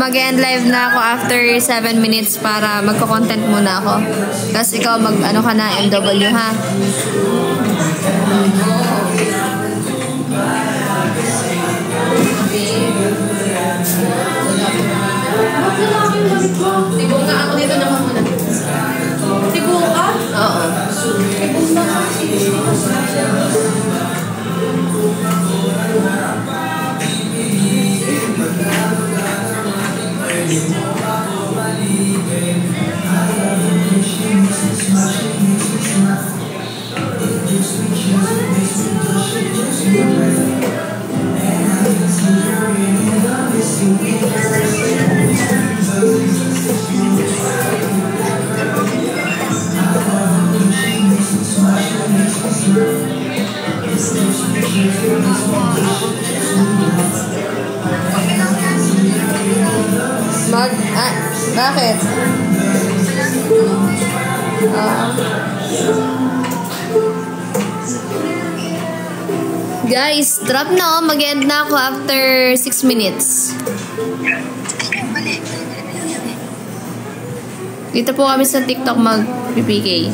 Mag-end live na ako after 7 minutes para magko-content muna ako. Tapos ikaw mag-ano ka na, MW ha? Tibo nga ako dito naman muna. Tibo ka? Oo. Tibo na ka. Bakit? Guys, drop na. Mag-end na ako after 6 minutes. Dito po kami sa TikTok mag-PPK.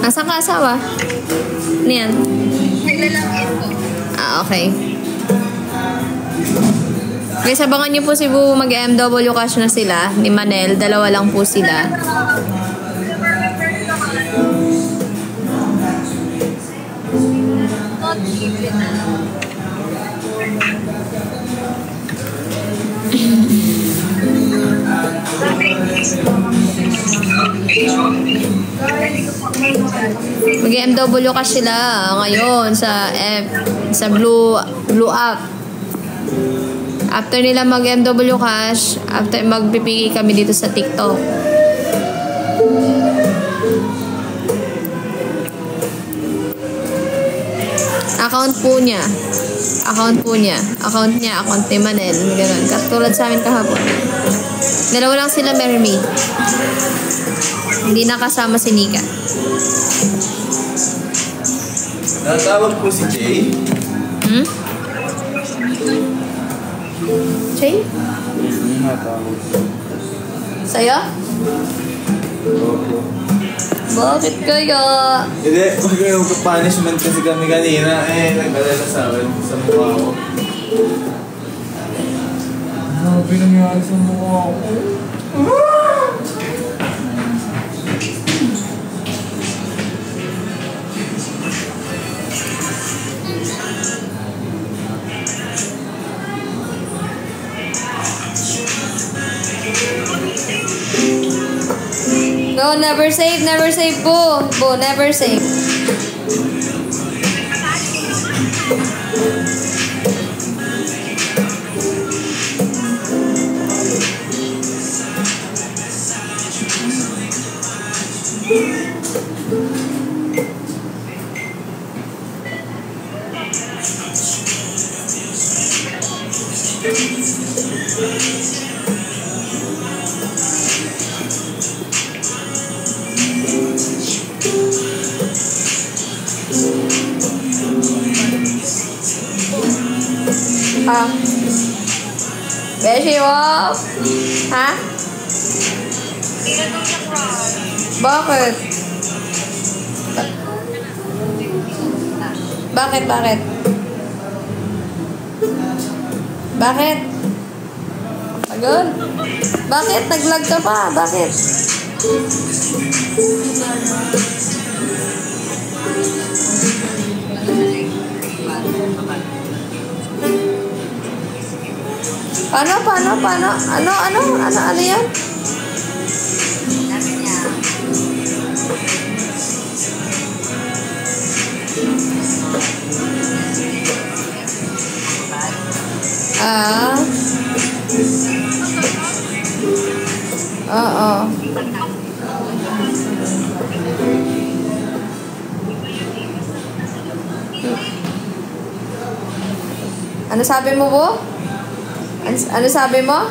Asan ka asawa? Ano yan? Naglalangin po. Okay. Guys, abangan niyo po si Bu mag-MW cash na sila ni Manel. Dalawa lang po sila. Mag-MW cash sila ngayon sa Blue App. After nila mag-MW cash, after magpipigay kami dito sa TikTok. Account ni Manel. Ganun. Katulad sa amin kahapon. Dalawa lang sila, Mermaid. Hindi nakasama si Nika. Natawag po si Jay. keychain? Sa'yo? Bakit kaya? Hindi, mag-punishment kasi kami kanina. Nag-alala sa akin sa mukha ko. Ano pinangyari sa mukha ko? No, never save, Bo. Bo, never save. Beshi, wow. Ha? Bakit? Bakit? Bakit? Agad? Bakit? Nag-lag ka pa? Bakit? Paano? Ano yan? Oo. Ano sabi mo, Bo? Ano sabi mo?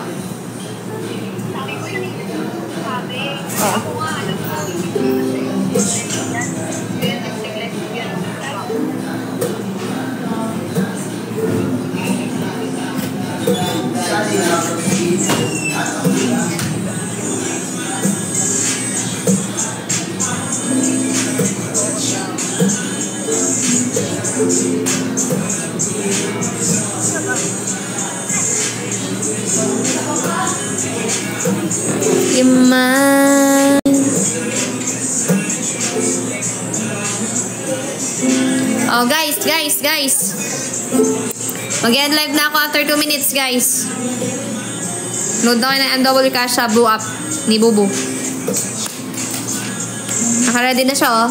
Iman. Oh, guys. Mag-end live na ako after 2 minutes, guys. Load na kayo ng MW Cash Blue Up ni Bubu. Naka-ready na siya, oh.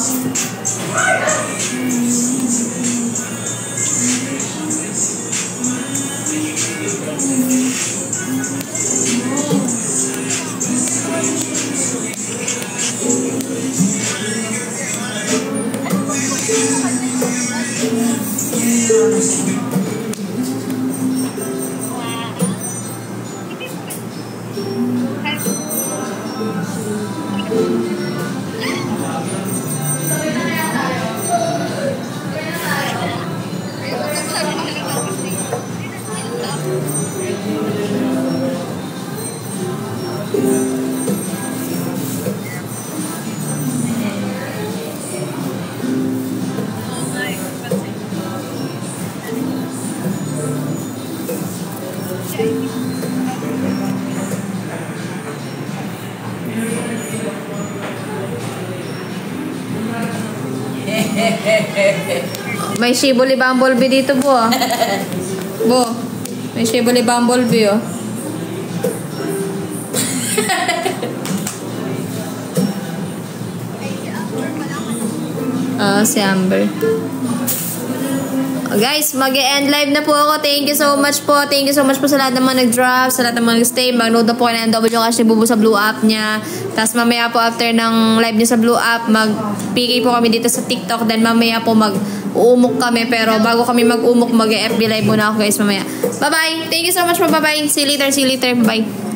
May Shibuli Bumblebee dito, Bo, ah. Bo, may Shibuli Bumblebee, oh. Si Amber. Guys, mag-e-end live na po ako. Thank you so much po. Thank you so much po sa lahat ng mga nag-drop, sa lahat ng mga nag-stay. Mag-load na po kayo ng MW Cash ni Bubu sa Blue App niya. Tapos mamaya po after ng live niya sa Blue App, mag-PK po kami dito sa TikTok. Then mamaya po mag-uumok kami. Pero bago kami mag-umok, mag-FB live muna ako, guys, mamaya. Bye-bye! Thank you so much po. Bye-bye! See you later. Bye!